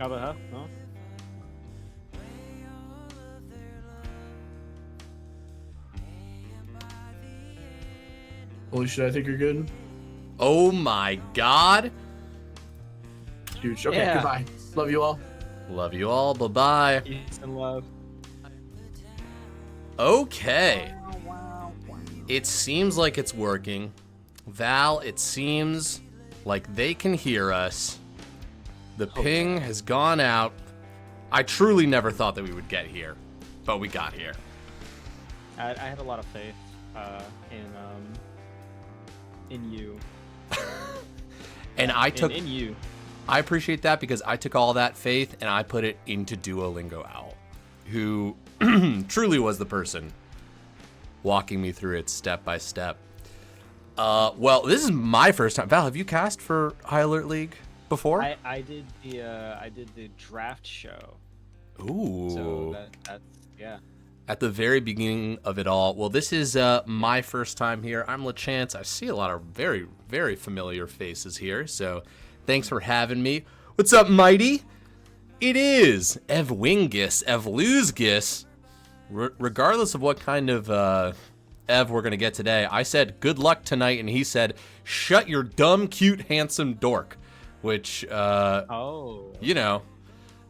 How the hell? No? Holy shit, I think you're good. Oh my god. Huge. Okay, Yeah. goodbye. Love you all. Love you all. Bye-bye. Peace and love. Okay. It seems like it's working. Val, it seems like they can hear us. The ping has gone out. I truly never thought that we would get here, but we got here. I had a lot of faith in you. And in you. I appreciate that because I took all that faith and I put it into Duolingo Owl, who truly was the person walking me through it step by step. Well, this is my first time. Val, have you cast for High Alert League before? I did the draft show. Ooh. So that's yeah. At the very beginning of it all. Well, this is my first time here. I'm LaChance. I see a lot of very, very familiar faces here, so thanks for having me. What's up, Mighty? It is Evwingus, Evluzgus. Regardless of what kind of Ev we're going to get today, I said good luck tonight, and he said, shut your dumb, cute, handsome dork, which, you know,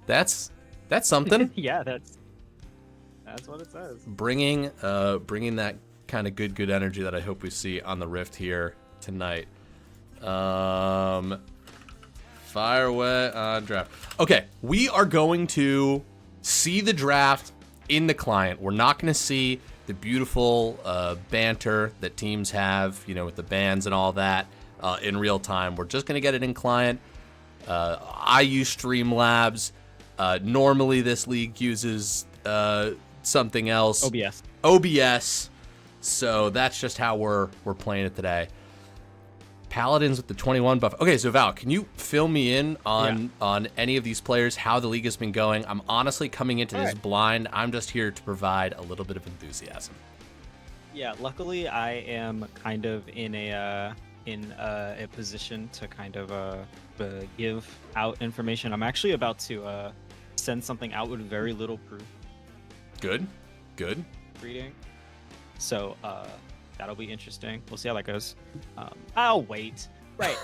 that's something. Yeah, that's what it says. Bringing that kind of good energy that I hope we see on the Rift here tonight. Fire away on draft. Okay, we are going to see the draft in the client. We're not going to see the beautiful banter that teams have, you know, with the bands and all that in real time. We're just going to get it in client. I use Streamlabs. Normally, this league uses something else. OBS. So that's just how we're playing it today. Paladins with the 21 buff. Okay, so Val, can you fill me in on any of these players, how the league has been going? I'm honestly coming into this blind. I'm just here to provide a little bit of enthusiasm. Yeah, luckily I am kind of in a position to kind of give out information. I'm actually about to send something out with very little proof. Good. Reading. So that'll be interesting. We'll see how that goes. I'll wait. Right.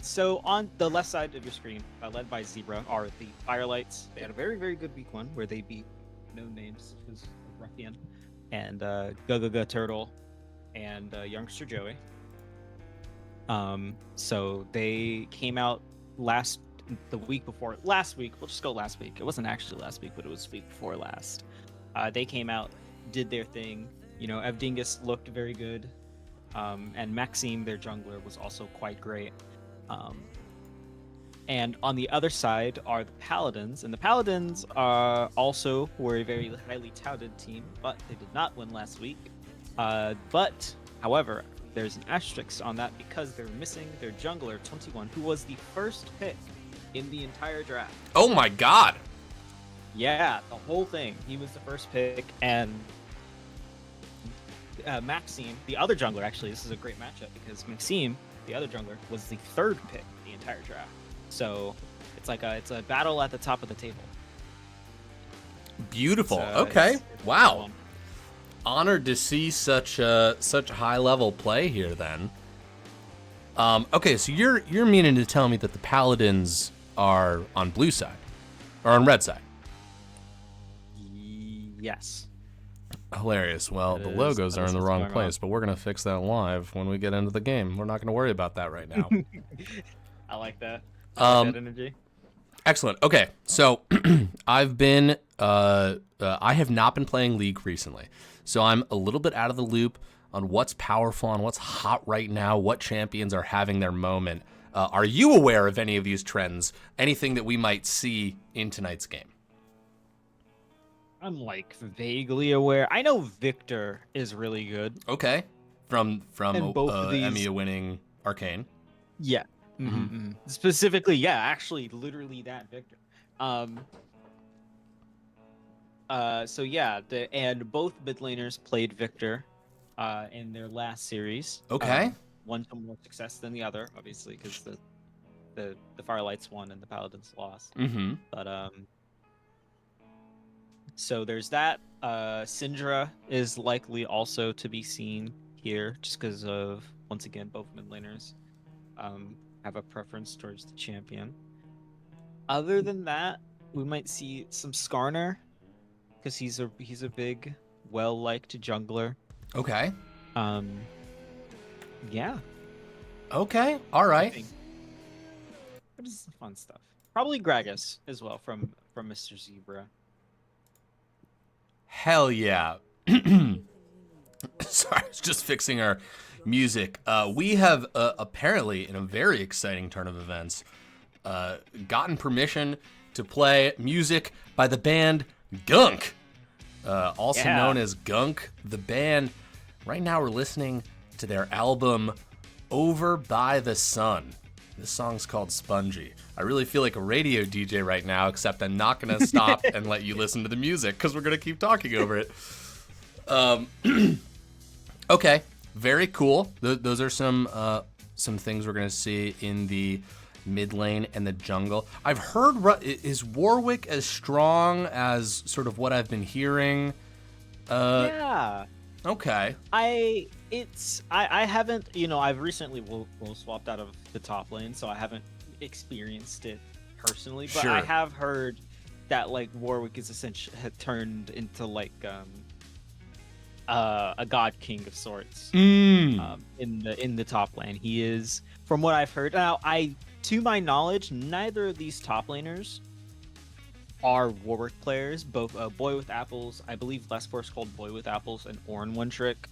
So on the left side of your screen, led by Zebra, are the Firelights. They had a very, very good week one where they beat No Names, who's a ruffian, and Gugaga Turtle, and Youngster Joey. So they came out last week. We'll just go last week. It wasn't actually last week, but it was week before last. They came out, did their thing. You know, Evdingus looked very good, and Maxime, their jungler, was also quite great. And on the other side are the Paladins, and the Paladins also were a very highly touted team, but they did not win last week. However, there's an asterisk on that because they're missing their jungler, 21, who was the first pick in the entire draft. Oh my god! Yeah, the whole thing. He was the first pick, and Maxime, the other jungler, actually, this is a great matchup because Maxime, the other jungler, was the third pick in the entire draft. So it's a battle at the top of the table. Beautiful. Okay. Wow. Fun. Honored to see such high level play here. Then. Okay, so you're meaning to tell me that the Paladins are on blue side, or on red side? Yes. Hilarious. Well, the logos are in the wrong place, but we're going to fix that live when we get into the game. We're not going to worry about that right now. I like that. I like that energy. Excellent. Okay, so I've been, I have not been playing League recently, so I'm a little bit out of the loop on what's powerful, on what's hot right now, what champions are having their moment. Are you aware of any of these trends? Anything that we might see in tonight's game? I'm vaguely aware. I know Victor is really good. Okay, from Emmy winning Arcane. Yeah. Mm-hmm. Specifically, yeah, actually, literally that Victor. So yeah, and both mid laners played Victor, in their last series. Okay. One to more success than the other, obviously, because the Firelights won and the Paladins lost. Mm-hmm. But so there's that. Syndra is likely also to be seen here, just because of, once again, both mid laners have a preference towards the champion. Other than that, we might see some Skarner, because he's a big, well-liked jungler. Okay. Yeah. Okay. All right. What is the fun stuff? Probably Gragas as well from Mr. Zebra. Hell yeah. Sorry, I was just fixing our music. We have apparently, in a very exciting turn of events, gotten permission to play music by the band Gunk, also known as Gunk, the band. Right now we're listening to their album Over by the Sun. This song's called Spongy. I really feel like a radio DJ right now, except I'm not going to stop and let you listen to the music because we're going to keep talking over it. Okay, very cool. Those are some things we're going to see in the mid lane and the jungle. I've heard, is Warwick as strong as sort of what I've been hearing? Yeah. Okay. I haven't, I've recently will swapped out of the top lane, so I haven't experienced it personally, but Sure. I have heard that like Warwick is essentially had turned into like a god king of sorts in the top lane. He is, from what I've heard. Now, to my knowledge, neither of these top laners are Warwick players. Both Boy with Apples, I believe Lespor is called Boy with Apples, and Ornn One Trick.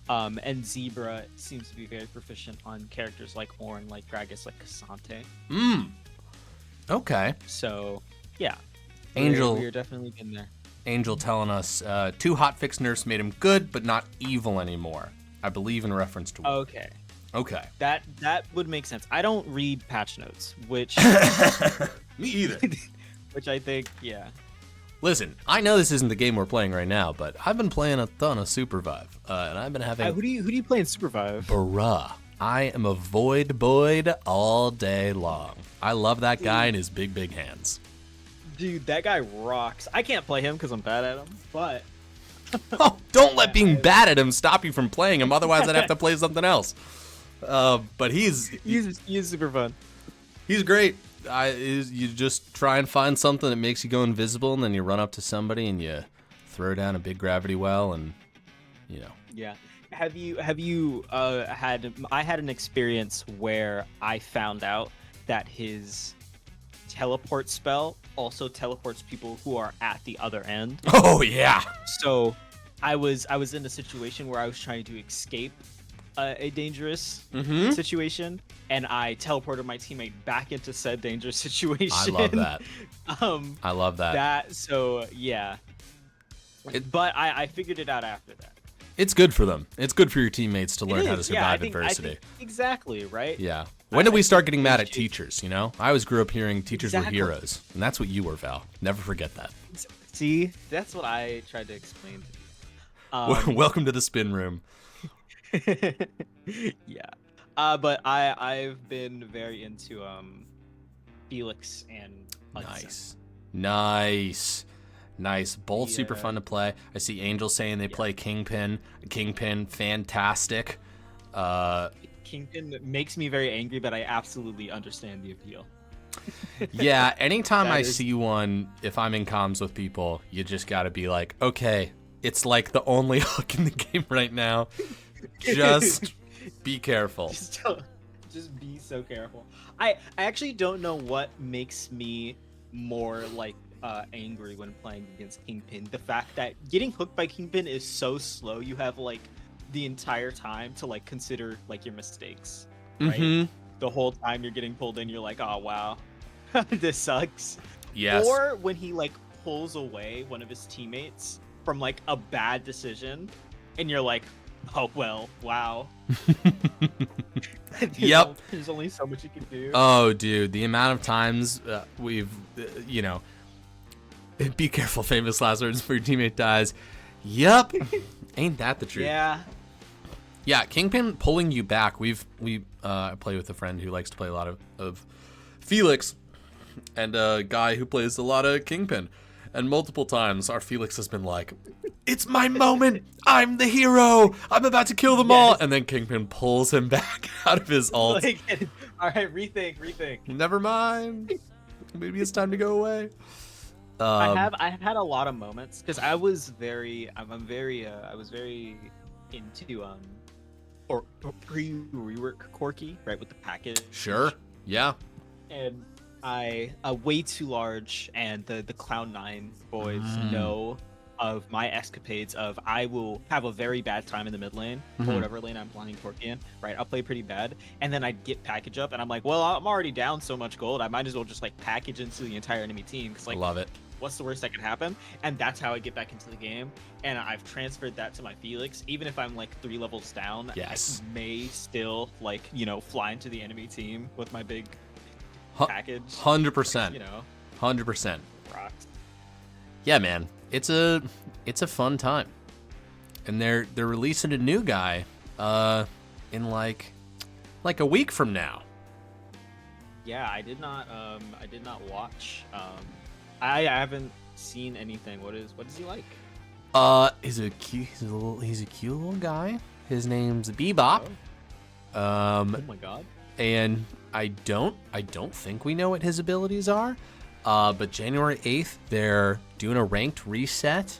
And Zebra seems to be very proficient on characters like Ornn, like Gragas, like Cassante. Okay. So, yeah. Angel. We're definitely in there. Angel telling us, two hotfix nerfs made him good, but not evil anymore. I believe in reference to... Okay. Okay. That would make sense. I don't read patch notes, which... Me either. which I think, yeah. Listen, I know this isn't the game we're playing right now, but I've been playing a ton of Supervive, and I've been having... Who do you play in Supervive? Bruh. I am a Void Boyd all day long. I love that guy and his big, big hands. Dude, that guy rocks. I can't play him because I'm bad at him, but... Oh, don't let being bad at him stop you from playing him, otherwise I'd have to play something else. But he's super fun. He's great. You just try and find something that makes you go invisible, and then you run up to somebody and you throw down a big gravity well, and Yeah. Have you had? I had an experience where I found out that his teleport spell also teleports people who are at the other end. Oh yeah. So I was in a situation where I was trying to escape a dangerous situation, and I teleported my teammate back into said dangerous situation. I love that. I love that. So yeah. But I figured it out after that. It's good for them. It's good for your teammates to learn how to survive adversity. Exactly, right? Yeah. When did we start getting mad at teachers, I always grew up hearing teachers were heroes, and that's what you were, Val. Never forget that. See, that's what I tried to explain to you. Welcome to the spin room. Yeah. But I've been very into Felix and Hudson. Nice. Both super fun to play. I see Angel saying they play Kingpin. Kingpin, fantastic. Kingpin makes me very angry, but I absolutely understand the appeal. Yeah, anytime I see one, if I'm in comms with people, you just gotta be like, okay, it's like the only hook in the game right now. Just be careful. Just be so careful. I actually don't know what makes me more like angry when playing against Kingpin. The fact that getting hooked by Kingpin is so slow, you have like the entire time to like consider like your mistakes, right? The whole time you're getting pulled in, you're like, oh wow, this sucks. Yes. Or when he like pulls away one of his teammates from like a bad decision, and you're like, oh well, wow. Yep. There's only so much you can do. Oh, dude, the amount of times we've, be careful, famous last words before your teammate dies. Yup. Ain't that the truth? Yeah, Kingpin pulling you back. We play with a friend who likes to play a lot of Felix, and a guy who plays a lot of Kingpin. And multiple times, our Felix has been like, "It's my moment! I'm the hero! I'm about to kill them all!" And then Kingpin pulls him back out of his ult. Like, all right, rethink. Never mind. Maybe it's time to go away. I had a lot of moments because I was very into or pre-rework Corky, right, with the package. Sure. Yeah. And I way too large, and the Cloud9 boys know of my escapades of I will have a very bad time in the mid lane or whatever lane I'm playing Corky in, right? I'll play pretty bad, and then I'd get package up, and I'm like, well, I'm already down so much gold, I might as well just like package into the entire enemy team, because like, Love it. what's the worst that could happen? And that's how I get back into the game. And I've transferred that to my Felix. Even if I'm like 3 levels down, Yes. I may still like, you know, fly into the enemy team with my big package. 100%. You know, 100%. rocks. Yeah, man. It's a fun time. And they're releasing a new guy in like a week from now. Yeah, I did not watch. I haven't seen anything. What is he like? He's a cute little guy. His name's Bebop. Oh my god. And I don't think we know what his abilities are. But January 8th, they're doing a ranked reset,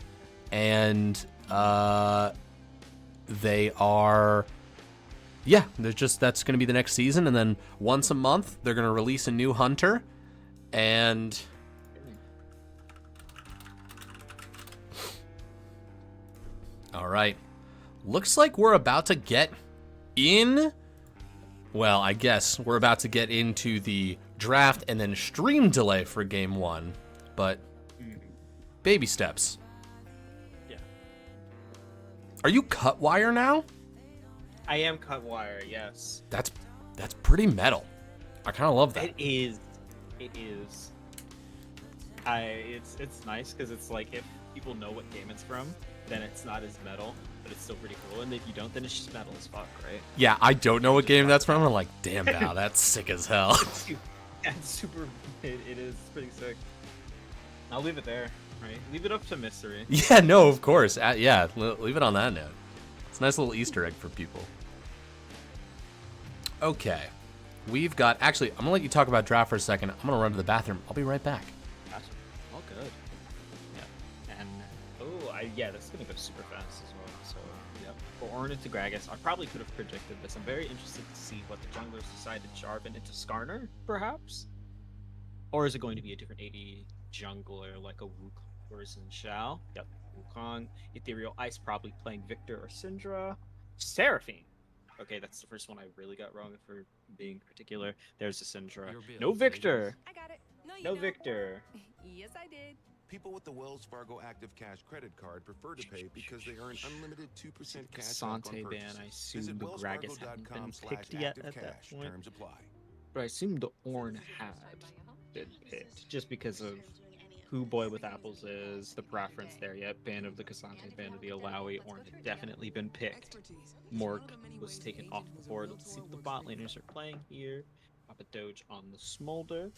and they are, yeah, that's going to be the next season, and then once a month they're going to release a new hunter, and all right, looks like we're about to get in. Well, I guess we're about to get into the draft and then stream delay for game 1, but baby steps. Yeah. Are you cut wire now? I am cut wire, yes. That's pretty metal. I kind of love that. It is. It's nice because it's like if people know what game it's from, then it's not as metal, but it's still pretty cool. And if you don't, then it's just metal as fuck, right? Yeah, I don't know what game that's from. I'm like, damn, Val, that's sick as hell. That's super. It is pretty sick. I'll leave it there, right? Leave it up to mystery. Yeah, no, of course. Yeah, leave it on that note. It's a nice little Easter egg for people. Okay. We've got... Actually, I'm going to let you talk about draft for a second. I'm going to run to the bathroom. I'll be right back. Gotcha. All good. Yeah. And, yeah, this is going to go super fast as well. So, yep. For Ornn into Gragas, I probably could have predicted this. I'm very interested to see what the junglers decide to Jarvan into Skarner, perhaps? Or is it going to be a different AD jungler, like a Wukong versus Shao? Yep. Wukong. Ethereal Ice probably playing Victor or Syndra. Seraphine. Okay, that's the first one I really got wrong for being particular. There's the Syndra. No Victor. I got it. No Victor. Yes, I did. People with the Wells Fargo Active Cash credit card prefer to pay because they earn unlimited 2% cash back on Sante ban, purchases. I assume Visit the Gragas hadn't been picked yet at that wellsfargo.com/activecash. point. Terms apply. But I assume the Ornn had been picked just because of who Boy with Apples is, the preference there yet. Ban of the Cassante, ban of the Alawi. Ornn had definitely been picked. Mork was taken off the board. Let's see what the bot laners are playing here. Pop a Doge on the Smolder.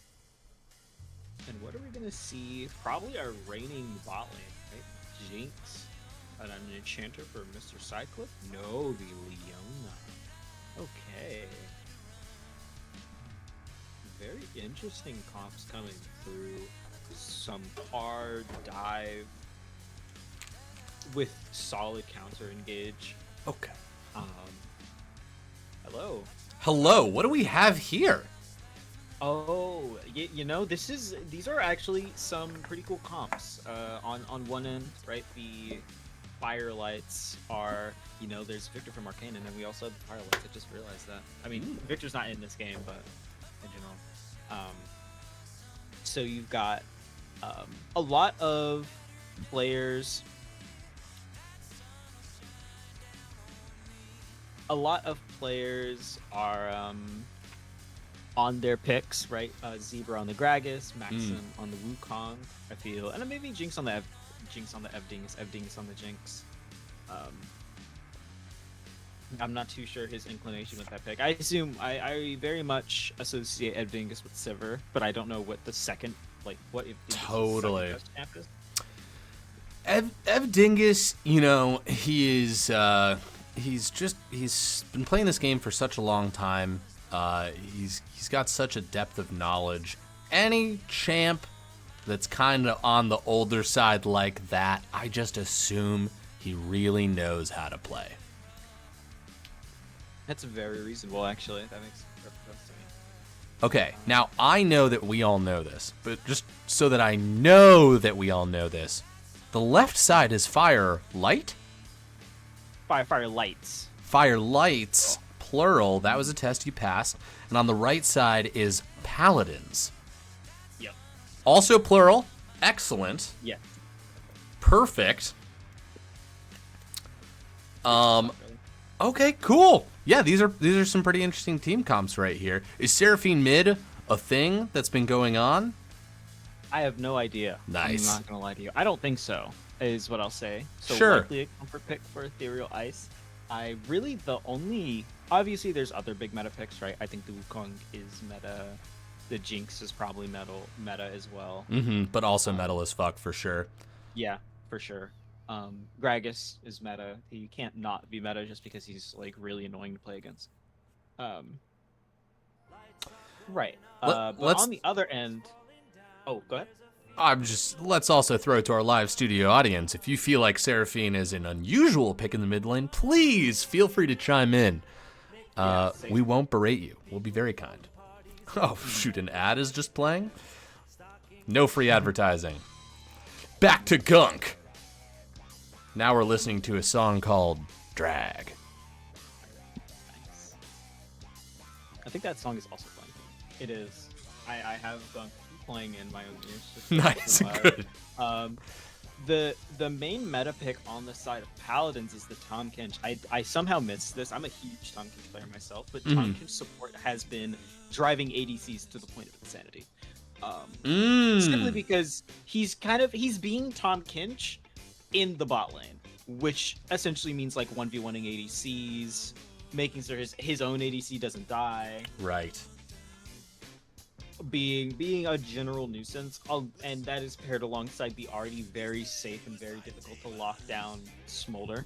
And what are we going to see? Probably our reigning bot lane, right? Jinx. And an enchanter for Mr. Cyclip? No, the Leona. Okay. Very interesting comps coming through. Some hard dive with solid counter engage. Okay. Hello. Hello, what do we have here? Oh, you know, these are actually some pretty cool comps. On one end, right, the Firelights are, you know, there's Victor from Arcane, and then we also have the Firelights. I just realized that. I mean, Victor's not in this game, but in general. So you've got a lot of players. A lot of players are on their picks, right? Zebra on the Gragas, Maxim on the Wukong, I feel, and then maybe Jinx on the Evdings on the Jinx. I'm not too sure his inclination with that pick. I assume I very much associate Evdingus with Sivir, but I don't know what the second, like, what if Totally. champ is. Ev Dingus, you know, he's been playing this game for such a long time. He's got such a depth of knowledge. Any champ that's kind of on the older side like that, I just assume he really knows how to play. That's very reasonable, actually. That makes perfect sense to me. Okay, now I know that we all know this, but just so that I know that we all know this, the left side is Firelight? Firelights. Firelights, plural. That was a test you passed. And on the right side is Paladins. Yep. Also plural. Excellent. Yeah. Perfect. Okay, cool. Yeah, these are some pretty interesting team comps right here. Is Seraphine mid a thing that's been going on? I have no idea. Nice. I'm not gonna lie to you. I don't think so, is what I'll say. So Sure. likely a comfort pick for Ethereal Ice. Obviously there's other big meta picks, right? I think the Wukong is meta. The Jinx is probably meta as well. But also metal as fuck for sure. Yeah, for sure. Gragas is meta. He can't not be meta just because he's like really annoying to play against. Right. But let's- on the other end, oh, go ahead. Let's also throw to our live studio audience. If you feel like Seraphine is an unusual pick in the mid lane, please feel free to chime in. We won't berate you. We'll be very kind. Oh, shoot, an ad is just playing? No free advertising. Back to Gunk. Now we're listening to a song called Drag. Nice. I think that song is also fun. It is. I have gone playing in my own ears. Just Nice, so good. The main meta pick on the side of Paladins is the Tahm Kench. I somehow missed this. I'm a huge Tahm Kench player myself, but Tahm Kench support has been driving ADCs to the point of insanity. Simply because he's being Tahm Kench in the bot lane, which essentially means like 1v1ing ADCs, making sure his own ADC doesn't die. Right. Being a general nuisance, and that is paired alongside the already very safe and very difficult to lock down Smolder.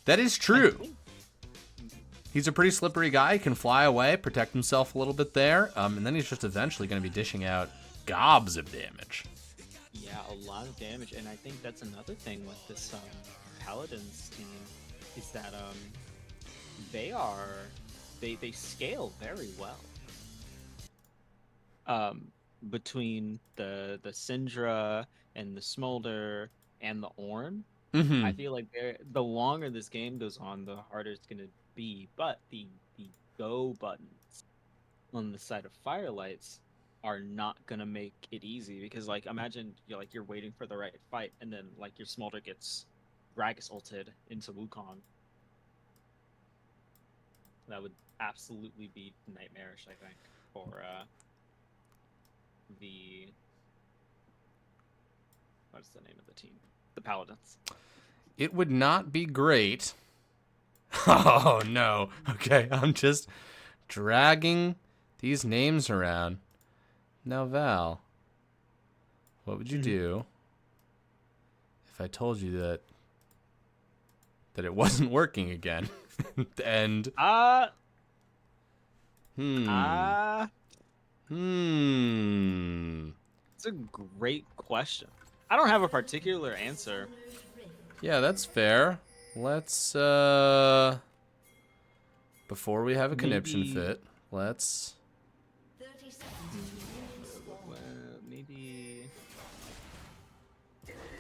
That is true. He's a pretty slippery guy. He can fly away, protect himself a little bit there, and then he's just eventually going to be dishing out gobs of damage. Yeah, a lot of damage, and I think that's another thing with this Paladins team is that they scale very well. Between the Syndra and the Smolder and the Ornn, I feel like the longer this game goes on, the harder it's gonna be. But the go buttons on the side of Firelights are not gonna make it easy, because like imagine you're waiting for the right fight and then like your Smolder gets Gragas ulted into Wukong. That would absolutely be nightmarish, I think, for what's the name of the team? The Paladins. It would not be great. Oh, no. Okay, I'm just dragging these names around. Now, Val, what would you do if I told you that it wasn't working again? And It's a great question. I don't have a particular answer. Yeah, that's fair. Let's before we have a conniption fit, let's maybe.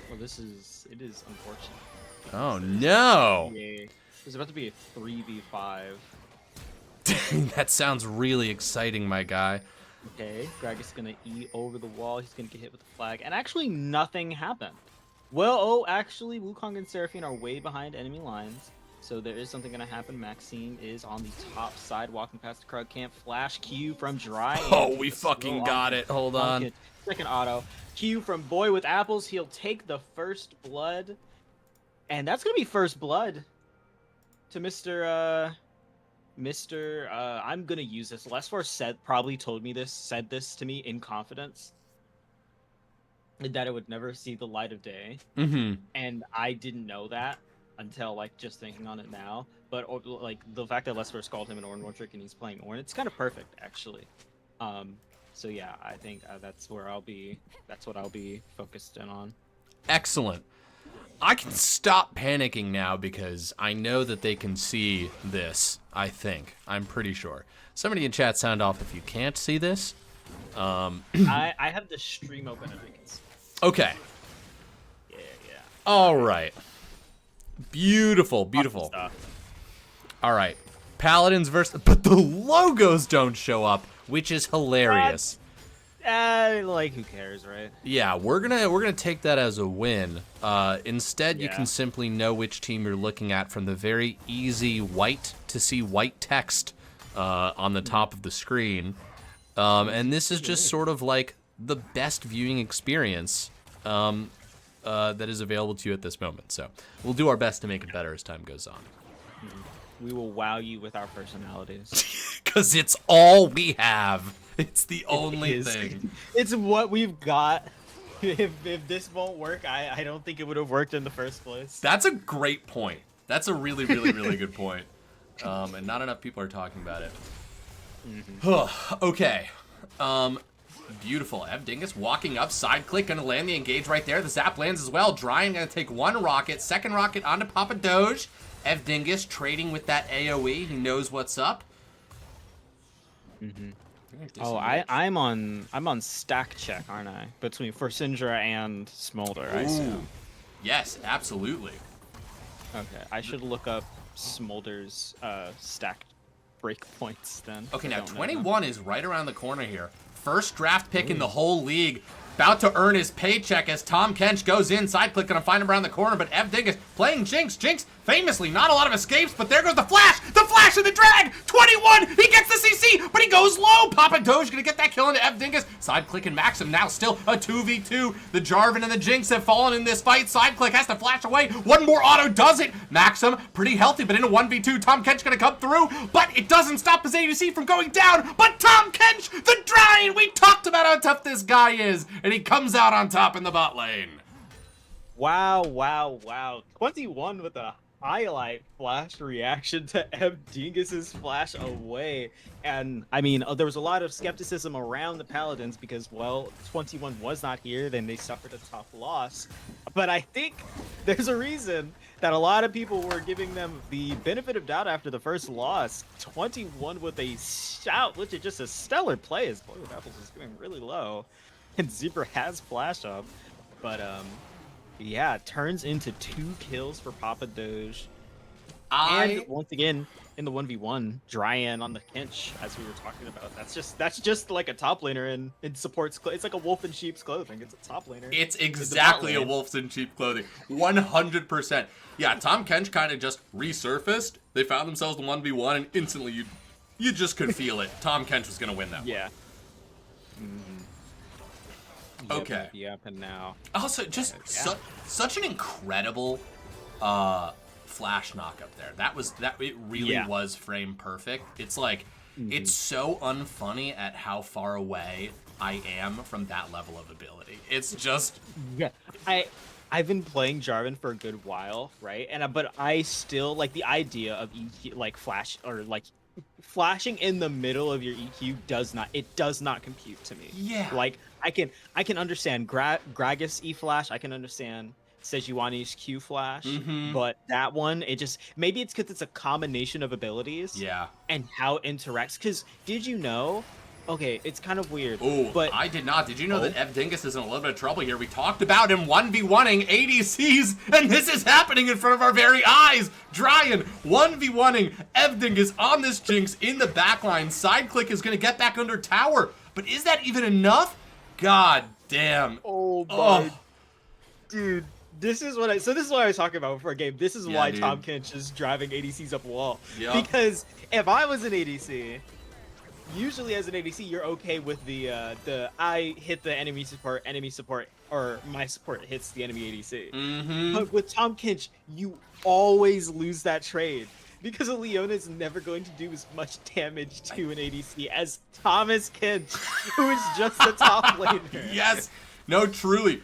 Well, it is unfortunate. Oh no! There's about to be a 3v5. Dang, that sounds really exciting, my guy. Okay, Gragas gonna E over the wall. He's gonna get hit with the flag, and actually nothing happened. Well, actually, Wukong and Seraphine are way behind enemy lines, so there is something gonna happen. Maxime is on the top side, walking past the crowd camp. Flash Q from Dry. Oh, we fucking got it. Hold on. Second auto. Q from Boy with Apples. He'll take the first blood. And that's gonna be first blood to Mr. I'm gonna use this. Lesfor said this to me in confidence that it would never see the light of day, and I didn't know that until like just thinking on it now. But like the fact that Lesfor's called him an Ornn trick and he's playing Ornn, it's kind of perfect actually. So yeah, I think that's what I'll be focused in on. Excellent. I can stop panicking now because I know that they can see this, I think. I'm pretty sure. Somebody in chat sound off if you can't see this. I have the stream open if you can see. Okay. Yeah. All right. Beautiful, beautiful. Awesome stuff. All right. Paladins versus... But the logos don't show up, which is hilarious. Like, who cares, right? Yeah, we're gonna take that as a win. Instead, you Yeah. can simply know which team you're looking at from the very easy white to see white text on the top of the screen. And this is just sort of like the best viewing experience that is available to you at this moment. So we'll do our best to make it better as time goes on. We will wow you with our personalities. Because it's all we have. It's the only It is. thing. It's what we've got. If this won't work, I don't think it would have worked in the first place. That's a great point. That's a really, really, really good point. And not enough people are talking about it. Okay. Beautiful. Ev Dingus walking up, side click, gonna land the engage right there. The zap lands as well. Drying gonna take one rocket, second rocket onto Papa Doge. Ev Dingus trading with that AoE. He knows what's up. Oh, I'm on stack check, aren't I? Between for Syndra and Smolder, I assume. Yes, absolutely. Okay, I should look up Smolder's stack breakpoints then. Okay, I now don't know them. 21 is right around the corner here. First draft pick in the whole league. About to earn his paycheck as Tom Kench goes in. Side click, gonna find him around the corner, but Ev Dingus playing Jinx. Jinx, famously, not a lot of escapes, but there goes the flash! The flash and the drag! 21! He gets the CC, but he goes low! Papa Doge gonna get that kill into Ev Dingus. Side click and Maxim now still a 2v2. The Jarvan and the Jinx have fallen in this fight. Side click has to flash away. One more auto does it. Maxim, pretty healthy, but in a 1v2. Tom Kench gonna come through, but it doesn't stop his ADC from going down. But Tom Kench, the Dryad, we talked about how tough this guy is, and he comes out on top in the bot lane. Wow. 21 with a highlight flash reaction to Ev Dingus's flash away. And I mean, there was a lot of skepticism around the Paladins because, well, 21 was not here, then they suffered a tough loss. But I think there's a reason that a lot of people were giving them the benefit of doubt after the first loss. 21 with a shout, which is just a stellar play as Boiled Apples is going really low. And Zebra has flash up. But, yeah, it turns into 2 kills for Papa Doge. And once again, in the 1v1, Dryan on the Kench, as we were talking about. That's just like a top laner in supports. It's like a wolf in sheep's clothing. It's a top laner. It's exactly a wolf's in cheap clothing. 100%. Yeah, Tom Kench kind of just resurfaced. They found themselves in 1v1, and instantly you just could feel it. Tom Kench was going to win that one. Yeah. Okay. Yep, and now. Also, just such an incredible flash knock up there. It really was frame perfect. It's like it's so unfunny at how far away I am from that level of ability. It's just I've been playing Jarvan for a good while, right? But I still like the idea of EQ, like flash or like flashing in the middle of your EQ does not compute to me. Yeah. Like I can understand Gragas E flash. I can understand Sejuani's Q flash, but that one, maybe it's because it's a combination of abilities. Yeah. And how it interacts. Because did you know? Okay, it's kind of weird. Oh, but I did not. Did you know that Ev Dingus is in a little bit of trouble here? We talked about him 1v1ing ADCs, and this is happening in front of our very eyes. Dryan 1v1ing Ev Dingus on this Jinx in the backline. Side click is going to get back under tower. But is that even enough? God damn. Oh my dude. This is what I was talking about before a game. This is why Tom Kench is driving ADCs up wall. Yep. Because if I was an ADC usually as an ADC, you're okay with the I hit the enemy support, or my support hits the enemy ADC. Mm-hmm. But with Tahm Kench, you always lose that trade because a Leona is never going to do as much damage to an ADC as Thomas Kench, who is just a top laner. Yes. No, truly.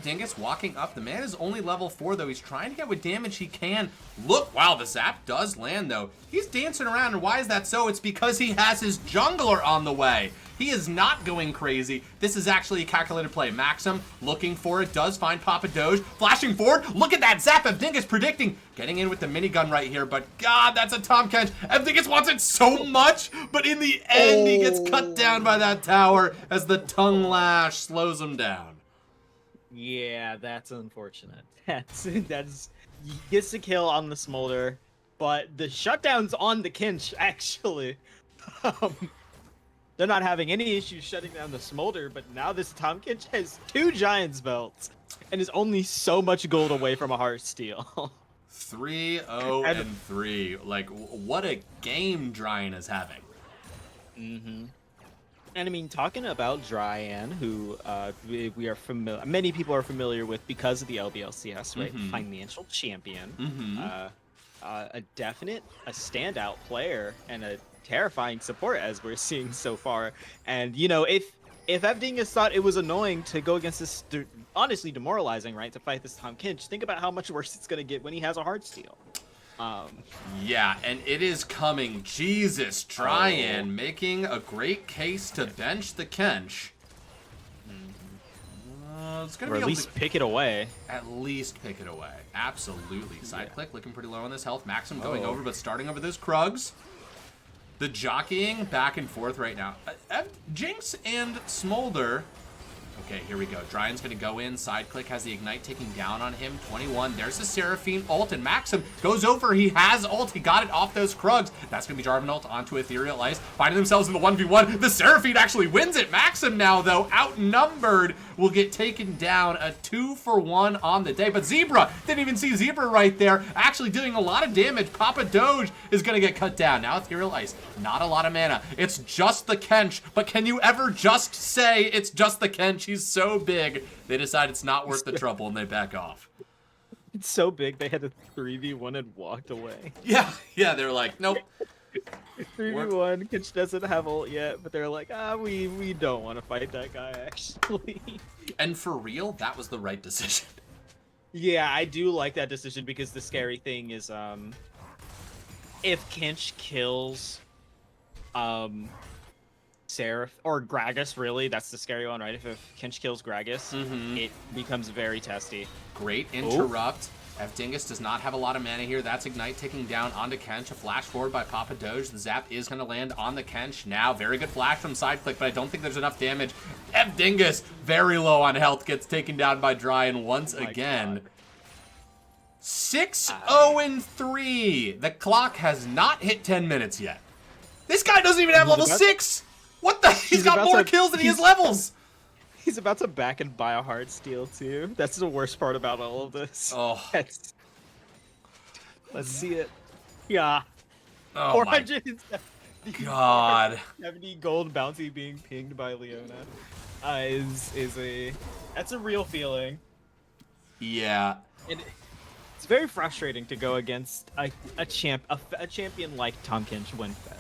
Dingus walking up. The man is only level 4, though. He's trying to get what damage he can. Look, wow, the zap does land, though. He's dancing around, and why is that so? It's because he has his jungler on the way. He is not going crazy. This is actually a calculated play. Maxim looking for it, does find Papa Doge. Flashing forward, look at that zap. Dingus predicting. Getting in with the minigun right here, but God, that's a Tahm Kench. Dingus wants it so much, but in the end, he gets cut down by that tower as the tongue lash slows him down. Yeah, that's unfortunate. That's he gets the kill on the Smolder, but the shutdown's on the Kench actually. They're not having any issues shutting down the Smolder, but now this Tahm Kench has 2 Giants belts and is only so much gold away from a Heartsteel. 3-0-3. Like, what a game Dryan is having. Mm-hmm. And I mean, talking about Dryan, who we are familiar, many people are familiar with because of the LBLCS, right? Mhm. Financial champion, Mhm. a standout player, and a terrifying support as we're seeing so far. And you know, if Dingus thought it was annoying to go against this, honestly demoralizing, right, to fight this Tahm Kench, think about how much worse it's gonna get when he has a Heartsteel. Yeah, and it is coming. Jesus, Dryan making a great case to bench the Kench. It's gonna Or be at able least to pick it away. at least pick it away. Absolutely. Side click looking pretty low on this health. Maxim going over, but starting over this Krugs. The jockeying back and forth right now. Jinx and Smolder. Okay, here we go. Dryan's going to go in. Side click has the Ignite taking down on him. 21. There's the Seraphine ult, and Maxim goes over. He has ult. He got it off those Krugs. That's going to be Jarvan ult onto Ethereal Ice. Finding themselves in the 1v1. The Seraphine actually wins it. Maxim now, though, outnumbered, will get taken down. A 2-for-1 on the day. But Zebra, didn't even see Zebra right there, actually doing a lot of damage. Papa Doge is going to get cut down. Now Ethereal Ice, not a lot of mana. It's just the Kench, but can you ever just say it's just the Kench? He's so big, they decide it's not worth the trouble and they back off. It's so big they had to 3v1 and walked away. Yeah, they're like, nope. 3v1, Kench doesn't have ult yet, but they're like, we don't want to fight that guy, actually. And for real, that was the right decision. Yeah, I do like that decision because the scary thing is, if Kench kills, Seraph or Gragas, really, that's the scary one, right? If Kench kills Gragas, it becomes very testy. Great interrupt. Dingus does not have a lot of mana here. That's Ignite taking down onto Kench. A flash forward by Papa Doge. The zap is going to land on the Kench now. Very good flash from side click, but I don't think there's enough damage. Dingus, very low on health, gets taken down by Dryan once again. 6-0-3. The clock has not hit 10 minutes yet. This guy doesn't even have level 6. What the? He's got more kills than he has levels. He's about to back and buy a Heartsteel too. That's the worst part about all of this. Oh. Let's see it. Yeah. Oh my 470 God. 70 gold bounty being pinged by Leona that's a real feeling. Yeah. And it's very frustrating to go against a champion like Tahm Kench when fed.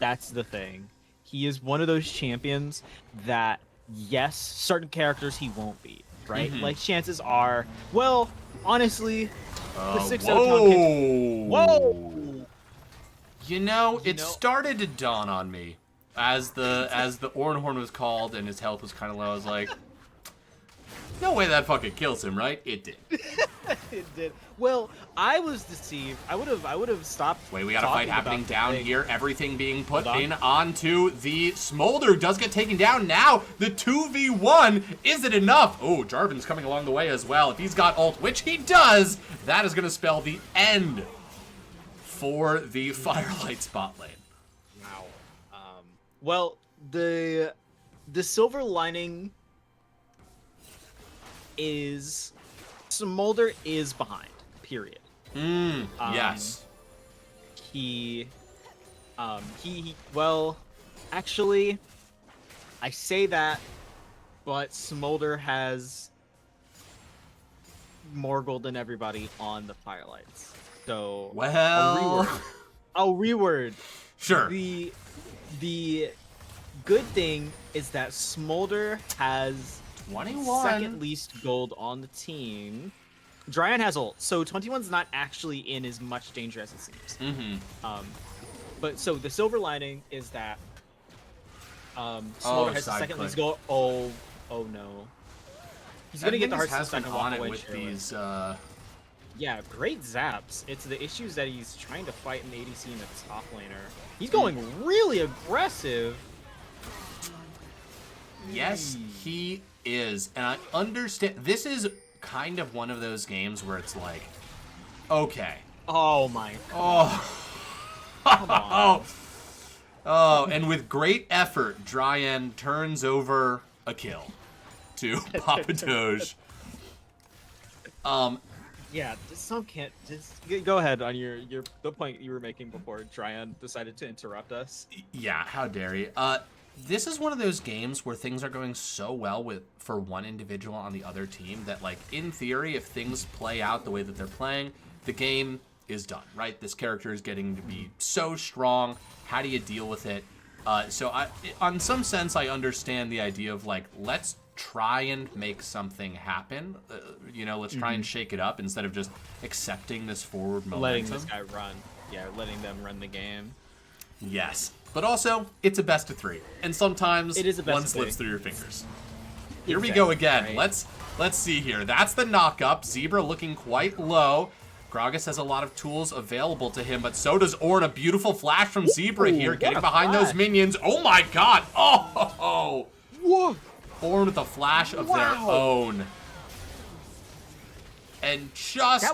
That's the thing. He is one of those champions that, yes, certain characters he won't beat, right? Like, chances are, well, honestly, the 6-0 Tahm Kench... Whoa! You know, it started to dawn on me as the Ornhorn was called and his health was kind of low. I was like, no way that fucking kills him, right? It did. It did. Well, I was deceived. I would have stopped. Wait, we got a fight happening down here. Everything being put in onto the Smolder. Does get taken down now. The 2v1. Is it enough? Oh, Jarvan's coming along the way as well. If he's got ult, which he does, that is going to spell the end for the Firelights bot lane. Wow. Well, the silver lining is Smolder is behind. Period. Yes. He Well, actually, I say that, but Smolder has more gold than everybody on the Firelights. So Well, I'll reword. sure. The good thing is that Smolder has 21. second least gold on the team. Dryan has ult, so 21's not actually in as much danger as it seems. But so the silver lining is that Smolder has the side second least click. gold. Oh no. He's gonna get the hearts has so I been can walk on it away with straight away. these. Yeah, great zaps. It's the issues that he's trying to fight an ADC in the top laner. He's going really aggressive. Yes, he is, and I understand. This is kind of one of those games where it's like, okay, Oh my. Come on. Oh, and with great effort, Dryan turns over a kill to Papa Doge. Yeah, some can't just go ahead on the point you were making before Dryan decided to interrupt us. Yeah, how dare you? This is one of those games where things are going so well for one individual on the other team that, like, in theory, if things play out the way that they're playing, the game is done, right? This character is getting to be so strong. How do you deal with it? So on some sense, I understand the idea of, like, let's try and make something happen. Let's try and shake it up instead of just accepting this forward momentum. Letting this guy run. Yeah, letting them run the game. Yes. But also, it's a best of 3. And sometimes it is a best one of slips 3. through your fingers. Here we go again. Right. Let's see here. That's the knock-up. Zebra looking quite low. Gragas has a lot of tools available to him, but so does Ornn. A beautiful flash from Zebra here, getting behind those minions. Oh my god! Oh! Whoa! Ornn with a flash of their own. And just...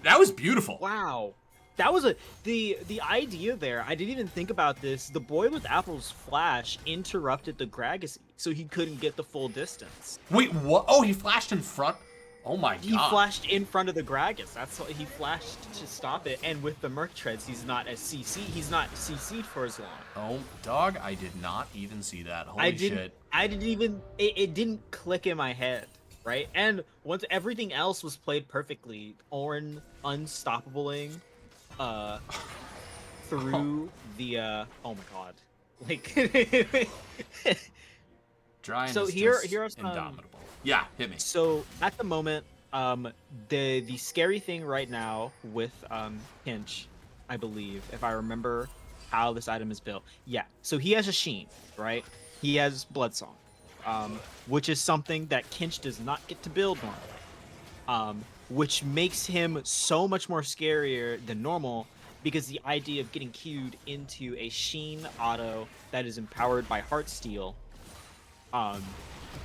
That was beautiful. Wow. That was the idea there. I didn't even think about this. The boy with Apple's flash interrupted the Gragas, so he couldn't get the full distance. Wait, what? Oh, he flashed in front? Oh my god. He flashed in front of the Gragas. That's what he flashed to stop it. And with the Merc Treads, he's not CC'd for as long. Oh, dog, I did not even see that. Holy shit. I didn't even, it didn't click in my head, right? And once everything else was played perfectly, Ornn unstoppabling through the, oh my god. Like, Dryan so is here just are some, indomitable. Yeah, hit me. So at the moment, the scary thing right now with Pinch, I believe, if I remember how this item is built. Yeah, so he has a Sheen, right? He has Bloodsong, which is something that Kinch does not get to build normally, which makes him so much more scarier than normal because the idea of getting queued into a Sheen auto that is empowered by Heartsteel,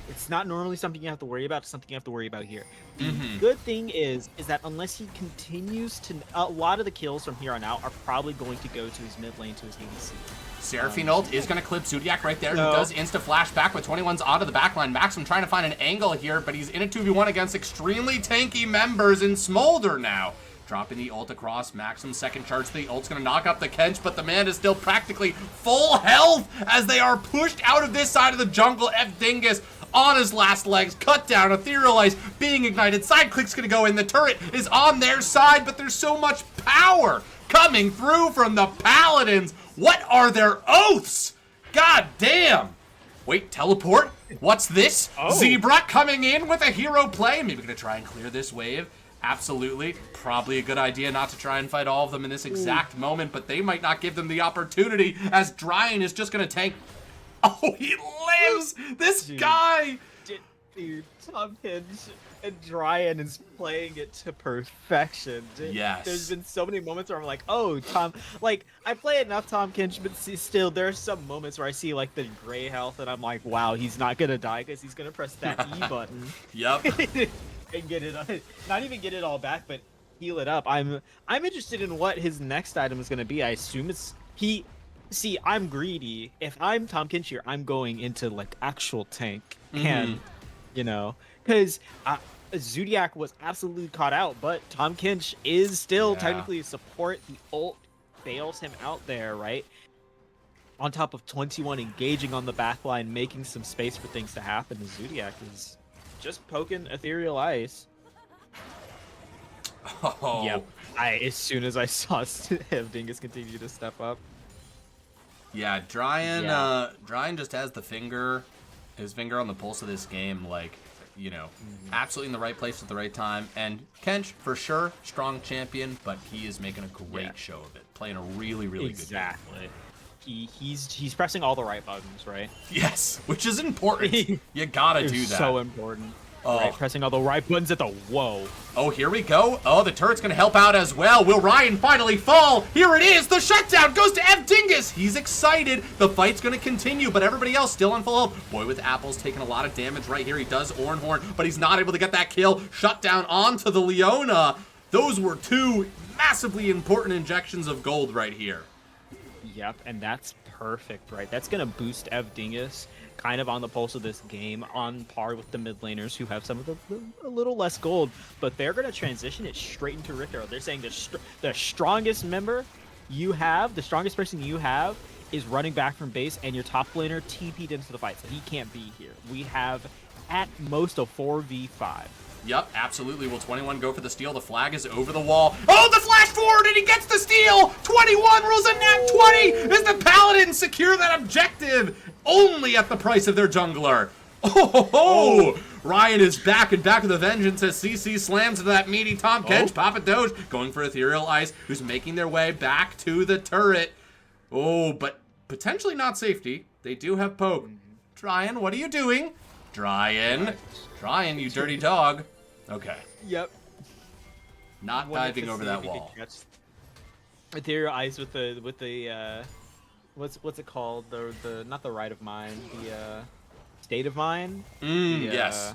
it's not normally something you have to worry about. It's something you have to worry about here. The good thing is that unless he continues to, a lot of the kills from here on out are probably going to go to his mid lane, to his ADC. Seraphine ult is going to clip Zodiac right there, who does insta-flash back with 21's out of the backline. Maxim trying to find an angle here, but he's in a 2v1 against extremely tanky members in Smolder now. Dropping the ult across. Maxim's second charge. The ult's going to knock up the Kench, but the man is still practically full health as they are pushed out of this side of the jungle. F. Dingus on his last legs. Cut down. Ethereal Ice being ignited. Side click's going to go in. The turret is on their side, but there's so much power coming through from the Paladins. What are their oaths? God damn. Wait, teleport? What's this? Zebra coming in with a hero play. Maybe going to try and clear this wave. Absolutely. Probably a good idea not to try and fight all of them in this exact moment, but they might not give them the opportunity as Dryan is just going to tank. Oh, he lives! This guy! Dude, Tom Hinge and Dryan is playing it to perfection. Yes. There's been so many moments where I'm like, oh, Tom, like, I play enough Tom Kinch, but still, there are some moments where I see, like, the gray health, and I'm like, wow, he's not gonna die because he's gonna press that E button. Yep. And get it, not even get it all back, but heal it up. I'm interested in what his next item is gonna be. I assume it's, see, I'm greedy. If I'm Tom Kinch here, I'm going into, like, actual tank. And, you know, because Zodiac was absolutely caught out, but Tom Kinch is still technically a support. The ult bails him out there, right? On top of 21 engaging on the back line, making some space for things to happen. The Zodiac is just poking Ethereal Ice. Oh. Yep. As soon as I saw Dingus continue to step up. Yeah, Dryan, Yeah. Dryan just has his finger on the pulse of this game, like, you know, absolutely in the right place at the right time. And Kench, for sure, strong champion, but he is making a great show of it, playing a really, really good game. Exactly. He's pressing all the right buttons, right? Yes, which is important. You gotta do that. So important. Oh. Right, pressing all the right buttons at the whoa. Oh, here we go. Oh, the turret's gonna help out as well. Will Ryan finally fall? Here it is. The shutdown goes to Ev Dingus. He's excited. The fight's gonna continue, but everybody else still on full health. Boy with Apple's taking a lot of damage right here. He does Ornhorn, but he's not able to get that kill. Shutdown onto the Leona. Those were two massively important injections of gold right here. Yep, and that's perfect, right? That's gonna boost Ev Dingus kind of on the pulse of this game, on par with the mid laners who have some of a little less gold, but they're gonna transition it straight into Richter. They're saying the strongest member you have, the strongest person you have, is running back from base, and your top laner TP'd into the fight, so he can't be here. We have at most a 4v5. Yep, absolutely. Will 21 go for the steal? The flag is over the wall. Oh, the flash forward, and he gets the steal! 21 rolls a nat 20 as the Paladins secure that objective, only at the price of their jungler. Oh. Ryan is back and back with a vengeance as CC slams into that meaty Tom Kench. Papa Doge going for Ethereal Ice, who's making their way back to the turret. Oh, but potentially not safety. They do have poke. Dryan, what are you doing? Dryan, you dirty dog. Okay. Yep. Not diving over that wall. Ethereal Ice with the what's it called? The not the right of mind, the state of mind. Yes.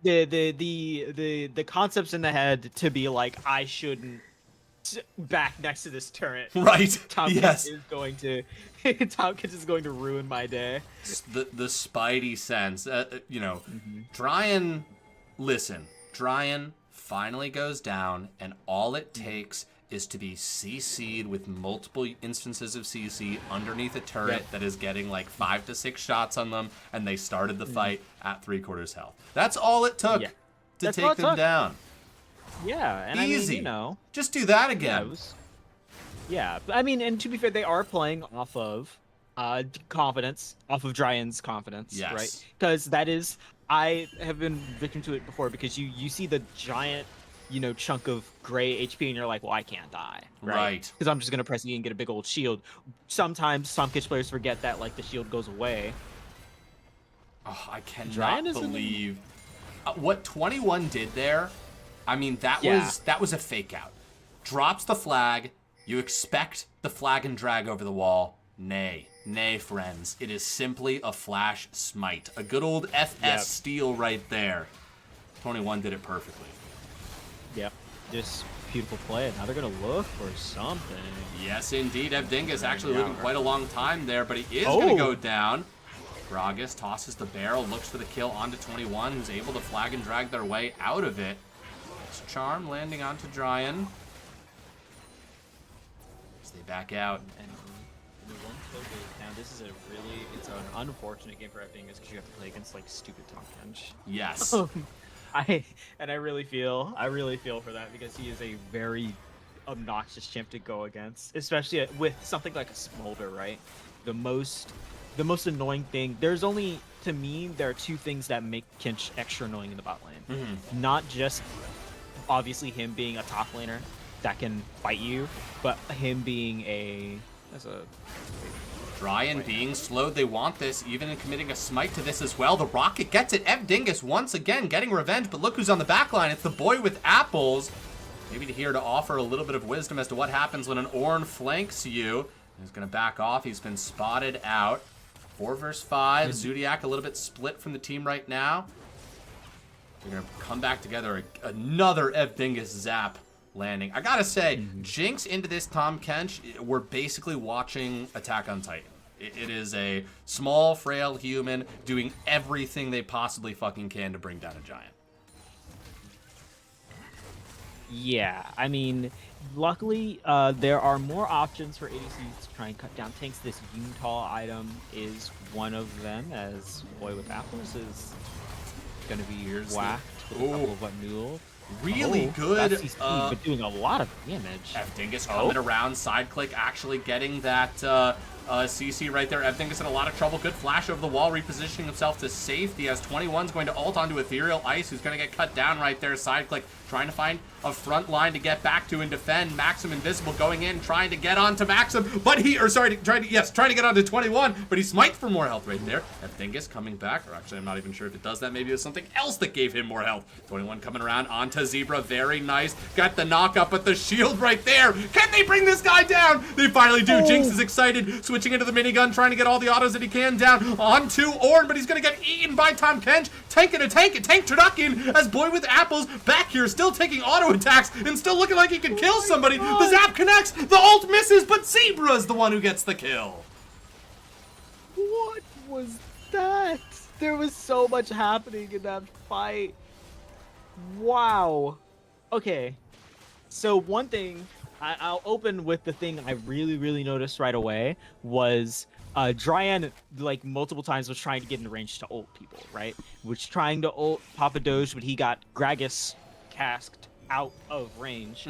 The concepts in the head to be like, I shouldn't back next to this turret. Right. Tom Yes. is going to Tom Kench is going to ruin my day. The spidey sense. You know, Dryan. Listen, Dryan finally goes down, and all it takes is to be CC'd with multiple instances of CC underneath a turret that is getting like 5 to 6 shots on them, and they started the fight at 3/4 health. That's all it took to take them down. Yeah, and Easy. I mean, you know, just do that again. Yeah, I mean, and to be fair, they are playing off of confidence, off of Dryan's confidence, right? Because that is, I have been victim to it before, because you see the giant, you know, chunk of gray HP, and you're like, well, I can't die, right? Because I'm just gonna press E and get a big old shield. Sometimes some Kitch players forget that, like, the shield goes away. Oh, I cannot believe what 21 did there. I mean, that was a fake out. Drops the flag. You expect the flag and drag over the wall. Nay, friends. It is simply a flash smite. A good old FS steal right there. 21 did it perfectly. Yep, just beautiful play. Now they're gonna look for something. Yes, indeed. Ev Dingus actually living quite a long time there, but he is gonna go down. Gragas tosses the barrel, looks for the kill onto 21, who's able to flag and drag their way out of it. It's Charm landing onto Dryan. As they back out. And the one kill goes down. This is it's an unfortunate game for Ev Dingus, because you have to play against, like, stupid Tom Kench. Yes. I really feel for that, because he is a very obnoxious chimp to go against, especially with something like a Smolder, right? The most annoying thing. There are two things that make Kench extra annoying in the bot lane. Not just obviously him being a top laner that can fight you, but him being Dryan being slowed. They want this, even in committing a smite to this as well. The rocket gets it. Ev Dingus once again getting revenge, but look who's on the back line. It's the boy with apples. Maybe here to offer a little bit of wisdom as to what happens when an Ornn flanks you. He's going to back off. He's been spotted out. 4 versus 5. Zodiac a little bit split from the team right now. They're going to come back together. Another Ev Dingus zap landing. I gotta say, Jinx into this Tom Kench, we're basically watching Attack on Titan. It is a small, frail human doing everything they possibly fucking can to bring down a giant. Yeah, I mean, Luckily, there are more options for ADCs to try and cut down tanks. This Unitall item is one of them, as Boy with Apples is going to be whacked with a couple of Newell. Really good. That's CC, but doing a lot of damage. Dingus coming around, side click, actually getting that CC right there. Dingus in a lot of trouble. Good flash over the wall, repositioning himself to safety as 21's going to ult onto Ethereal Ice, who's going to get cut down right there. Side click, trying to find a front line to get back to and defend. Maxim invisible going in, trying to get onto Maxim, but trying to get onto 21, but he smites for more health right there. Dingus coming back, or actually I'm not even sure if it does that. Maybe it was something else that gave him more health. 21 coming around onto Zebra, very nice. Got the knock up, but the shield right there. Can they bring this guy down? They finally do. Jinx is excited, switching into the minigun, trying to get all the autos that he can down onto Ornn, but he's gonna get eaten by Tahm Kench. Tank turducken as Boy with Apples back here, still taking auto attacks and still looking like he can kill somebody. The zap connects, the ult misses, but Zebra's the one who gets the kill. What was that? There was so much happening in that fight. Wow. Okay. So one thing, I'll open with the thing I really noticed right away was Dryan, like, multiple times was trying to get in range to ult people, right? Was trying to ult Papa Doge, but he got Gragas casked out of range.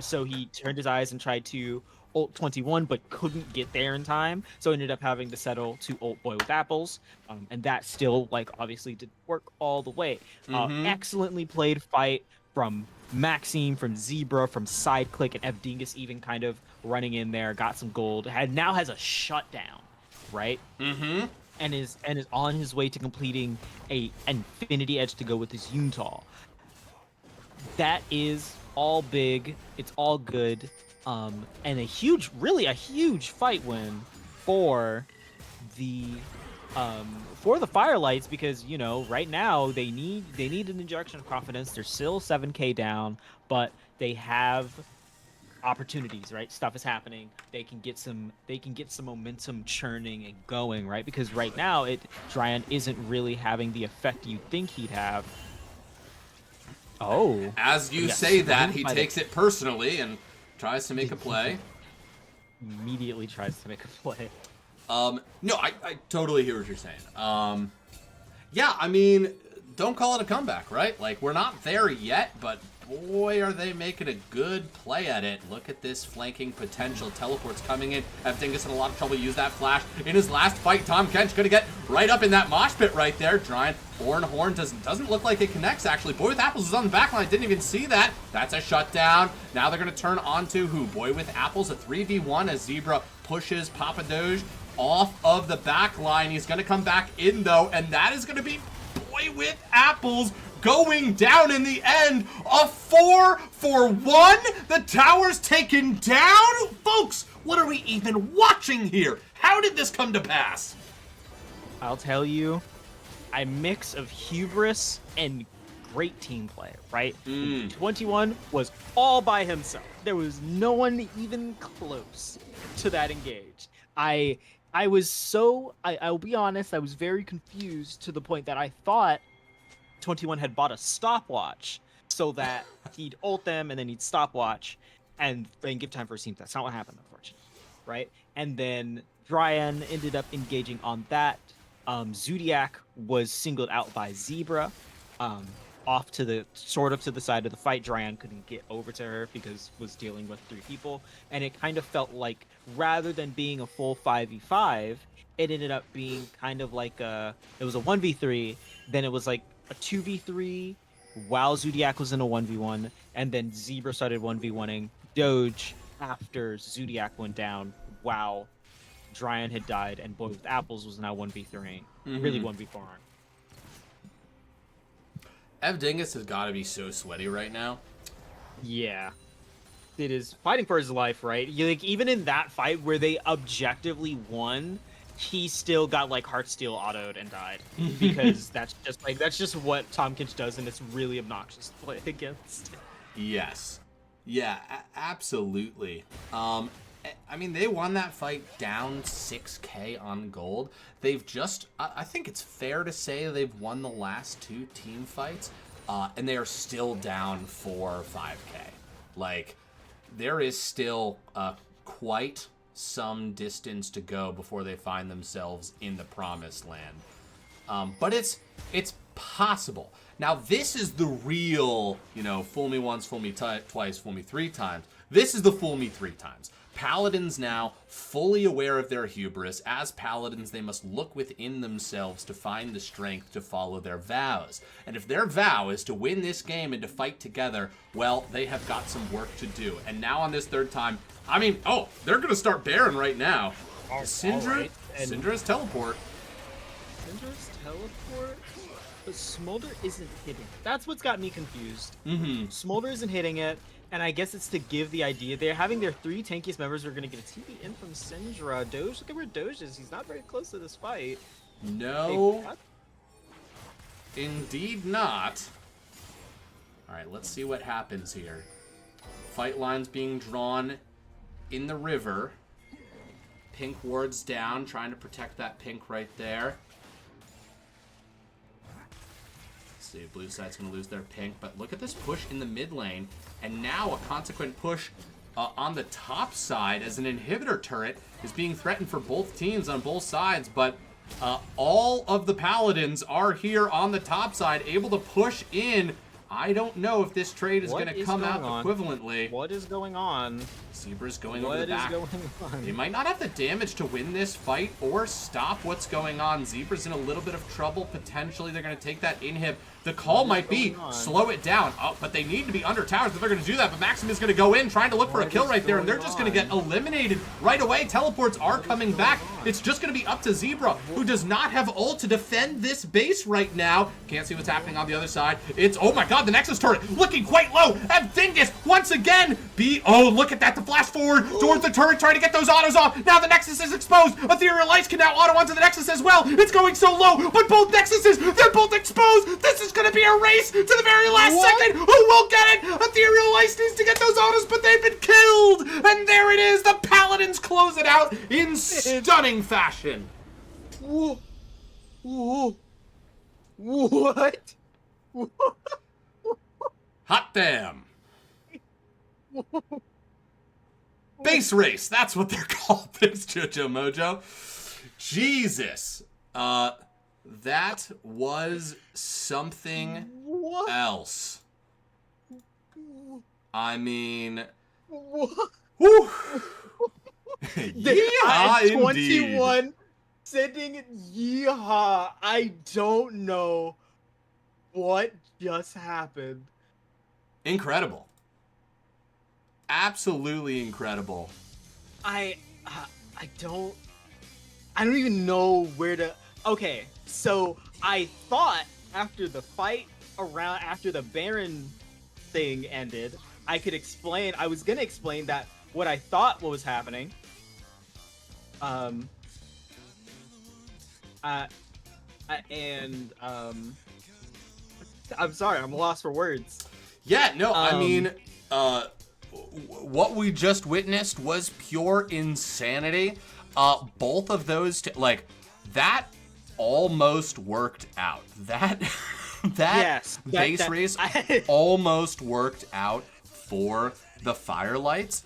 So he turned his eyes and tried to ult 21, but couldn't get there in time. So ended up having to settle to ult Boy with Apples. And that still, like, obviously didn't work all the way. Excellently played fight from Maxime, from Zebra, from Sideclick, and Dingus even kind of running in there, got some gold. Now has a shutdown, right? And is on his way to completing a Infinity Edge to go with his Unitall. That is all big. It's all good. And a huge fight win for the Firelights, because, you know, right now they need an injection of confidence. They're still 7k down, but they have opportunities, right? Stuff is happening. They can get some momentum churning and going, right? Because right now Dryan isn't really having the effect you think he'd have. Oh. As you say that, he takes it personally and tries to make a play. Immediately tries to make a play. No, I totally hear what you're saying. Yeah, I mean, don't call it a comeback, right? Like, we're not there yet, but boy, are they making a good play at it. Look at this flanking potential. Teleports coming in. Dingus in a lot of trouble. Use that flash. In his last fight, Tahm Kench gonna get right up in that mosh pit right there. Trying. Horn doesn't look like it connects, actually. Boy with Apples is on the back line. Didn't even see that. That's a shutdown. Now they're gonna turn onto who? Boy with Apples, a 3v1 as Zebra pushes Papa Doge off of the back line. He's gonna come back in though, and that is gonna be Boy with Apples going down in the end. A 4-for-1. The tower's taken down. Folks, what are we even watching here? How did this come to pass? I'll tell you, a mix of hubris and great team play, right? 21 was all by himself. There was no one even close to that engage. I'll be honest, I was very confused to the point that I thought 21 had bought a stopwatch so that he'd ult them and then he'd stopwatch and then give time for a team. That's not what happened, unfortunately, right? And then Dryan ended up engaging on that. Zodiac was singled out by Zebra, off to the side of the fight. Dryan couldn't get over to her because was dealing with 3 people, and it kind of felt like rather than being a full 5v5, it ended up being kind of like it was a 1v3, then it was like a 2v3 while Zodiac was in a 1v1, and then Zebra started 1v1ing Doge after Zodiac went down while Dryan had died, and Boy with Apples was now 1v3, really 1v4. Dingus has got to be so sweaty right now. Yeah. It is fighting for his life, right? Like, even in that fight where they objectively won, he still got like Heartsteel autoed and died because that's just what Tahm Kench does, and it's really obnoxious to play against. Yes. Yeah, absolutely. I mean, they won that fight down 6k on gold. They've just, I think it's fair to say they've won the last 2 team fights, and they are still down 4 or 5k. Like, there is still quite some distance to go before they find themselves in the promised land. But it's possible. Now, this is the real, fool me once, fool me twice, fool me 3 times. This is the fool me 3 times. Paladins now, fully aware of their hubris. As paladins, they must look within themselves to find the strength to follow their vows. And if their vow is to win this game and to fight together, well, they have got some work to do. And now on this 3rd time, they're going to start Baron right now. Syndra, Syndra's teleport. Syndra's teleport? But Smolder isn't hitting. That's what's got me confused. Smolder isn't hitting it, and I guess it's to give the idea they're having their 3 tankiest members are going to get a TP in from Syndra. Doge, look at where Doge is. He's not very close to this fight. No. Indeed not. All right, let's see what happens here. Fight lines being drawn in the river. Pink wards down, trying to protect that pink right there. See, blue side's going to lose their pink, but look at this push in the mid lane, and now a consequent push on the top side as an inhibitor turret is being threatened for both teams on both sides, but all of the Paladins are here on the top side, able to push in. I don't know if this trade is going to come out equivalently. What is going on? Zebra's going over the back. What is going on? They might not have the damage to win this fight or stop what's going on. Zebra's in a little bit of trouble. Potentially, they're going to take that inhib. The call might be slow it down. Oh, but they need to be under towers if they're going to do that. But Maxim is going to go in, trying to look for a kill right there, and they're just going to get eliminated right away. Teleports are coming back. It's just going to be up to Zebra, who does not have ult to defend this base right now. Can't see what's happening on the other side. It's, oh my god, the Nexus turret looking quite low. And Dingus, once again, oh, look at that, the flash forward towards the turret, trying to get those autos off. Now the Nexus is exposed. Ethereal Lights can now auto onto the Nexus as well. It's going so low, but both Nexuses, they're both exposed. This is going to be a race to the very last second. Who will get it? Ethereal Lights needs to get those autos, but they've been killed. And there it is. The Paladins close it out in stunning fashion. Whoa. Whoa. What? Hot damn. Base race, that's what they're called. Thanks, Jojo Mojo. Jesus. That was something else. I mean, whew. Yeehaw, indeed. 21 sending yeehaw. I don't know what just happened. Incredible. Absolutely incredible. I don't even know where to. Okay, so I thought after the fight after the Baron thing ended, I was gonna explain that what I thought was happening. I'm sorry, I'm lost for words. Yeah, no, I mean, what we just witnessed was pure insanity. Both of those, that almost worked out. That base race almost worked out for the Firelights.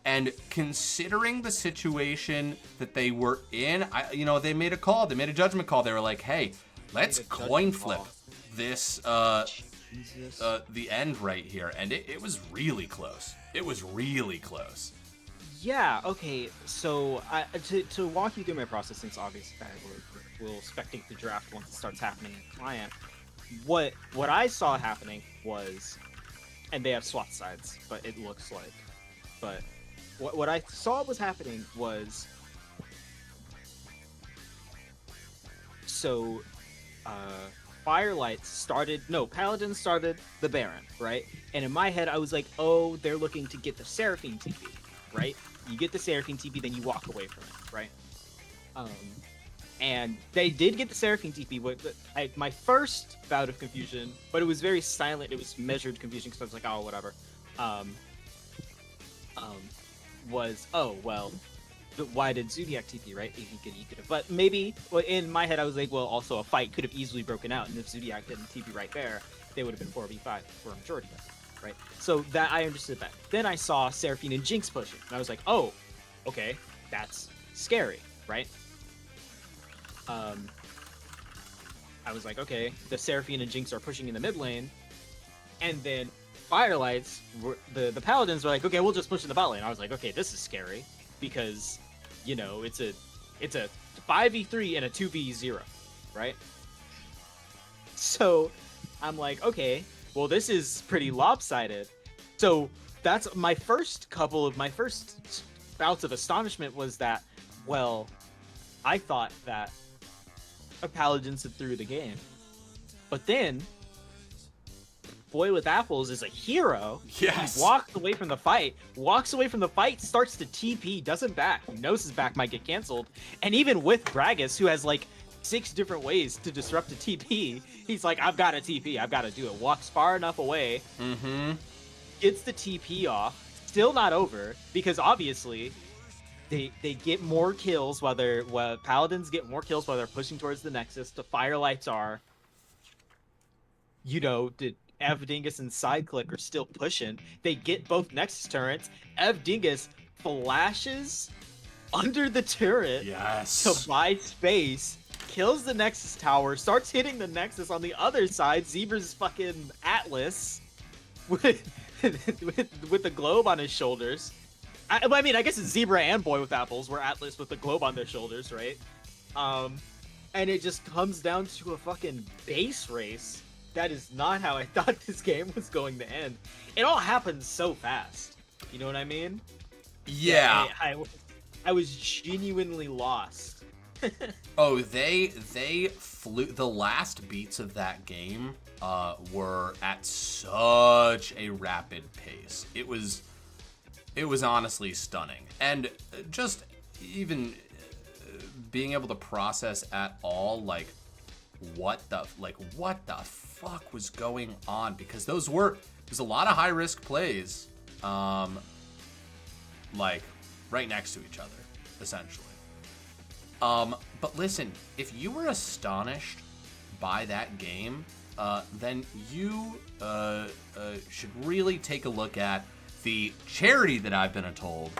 And considering the situation that they were in, they made a call. They made a judgment call. They were like, hey, let's coin flip this, the end right here. And it was really close. It was really close. Yeah, okay, so to walk you through my process, since obviously we'll spectate the draft once it starts happening in client, what I saw happening was, and they have swap sides, but it looks like, but what I saw was happening was, so Paladins started the Baron, right? And in my head, I was like, oh, they're looking to get the Seraphine TP, right? You get the Seraphine TP, then you walk away from it, right? And they did get the Seraphine TP. My first bout of confusion, but it was very silent. It was measured confusion because I was like, oh, whatever. Was, oh, well, but why did Zodiac TP, right? He could have. But maybe, in my head, I was like, well, also a fight could have easily broken out. And if Zodiac didn't TP right there, they would have been 4v5 for a majority of right? So that I understood that. Then I saw Seraphine and Jinx pushing, and I was like, oh, okay, that's scary, right? I was like, okay, the Seraphine and Jinx are pushing in the mid lane, and then Firelights, the Paladins were like, okay, we'll just push in the bot lane. I was like, okay, this is scary because, you know, it's a 5v3 and a 2v0, right? So I'm like, okay, well, this is pretty lopsided. So that's my first bouts of astonishment was that, well, I thought that a Paladins had threw the game. But then, Boy with Apples is a hero. Yes. He walks away from the fight, starts to TP, doesn't back. He knows his back might get canceled. And even with Gragas, who has like 6 different ways to disrupt a TP, he's like, I've got a TP, I've got to do it. Walks far enough away, gets the TP off, still not over, because obviously they get more kills while Paladins get more kills while they're pushing towards the Nexus. The Firelights are, you know, Ev Dingus and Sideclick are still pushing. They get both Nexus turrets. Ev Dingus flashes under the turret to buy space, kills the Nexus tower, starts hitting the Nexus on the other side. Zebra's fucking Atlas with the globe on his shoulders. I mean, I guess it's Zebra and Boy with Apples were Atlas with the globe on their shoulders, right? And it just comes down to a fucking base race. That is not how I thought this game was going to end. It all happened so fast. You know what I mean? Yeah. I was genuinely lost. Oh, they flew. The last beats of that game were at such a rapid pace. It was honestly stunning, and just even being able to process at all, like what the fuck was going on, because there's a lot of high risk plays, like right next to each other, essentially. But listen, if you were astonished by that game, then you should really take a look at the charity that I've been told,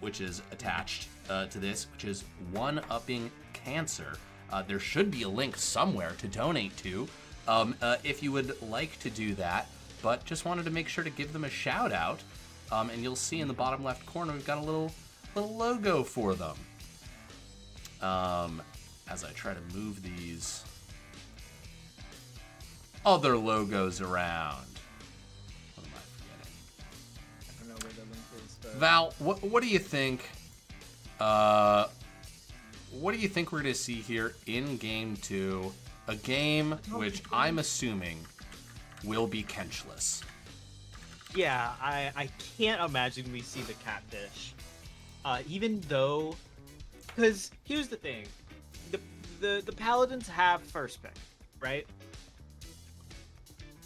which is attached to this, which is One Upping Cancer. There should be a link somewhere to donate to, if you would like to do that, but just wanted to make sure to give them a shout out. And you'll see in the bottom left corner, we've got a little logo for them. As I try to move these other logos around. What am I forgetting? I don't know where the link is, but... Val, what do you think? What do you think we're going to see here in Game 2? A game which I'm assuming will be Kenchless. Yeah, I can't imagine we see the catfish. Even though... Because here's the thing. The Paladins have first pick, right?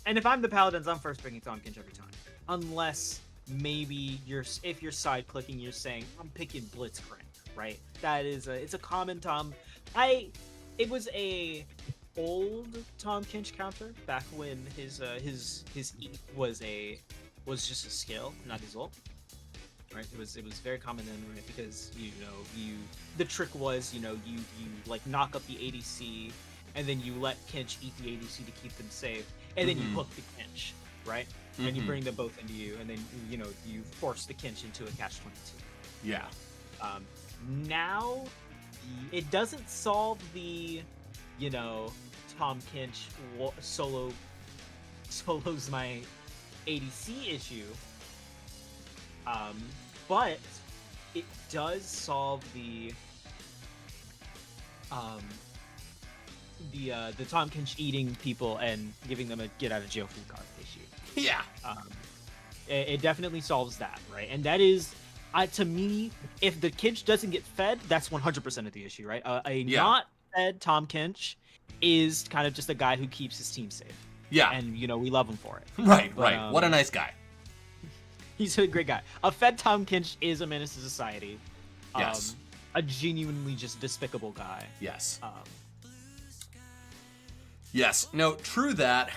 And if I'm the Paladins, I'm first picking Tahm Kench every time. Unless maybe if you're side clicking, you're saying, I'm picking Blitzcrank, right? It's a common Tahm. It was a old Tahm Kench counter back when his E was just a skill, not his ult. Right, it was very common then, right? Because the trick was you like knock up the ADC, and then you let Kench eat the ADC to keep them safe, and then you hook the Kench, right? And you bring them both into you, and then you force the Kench into a catch-22. Yeah. Now it doesn't solve the Tahm Kench solos my ADC issue. But it does solve the Tahm Kench eating people and giving them a get out of jail free card issue. Yeah. It definitely solves that, right? And that is, to me, if the Kench doesn't get fed, that's 100% of the issue, right? Not fed Tahm Kench is kind of just a guy who keeps his team safe. Yeah. And we love him for it. Right. What a nice guy. He's a great guy. A fed Tahm Kench is a menace to society. Yes. A genuinely just despicable guy. Yes. Yes. No, true that.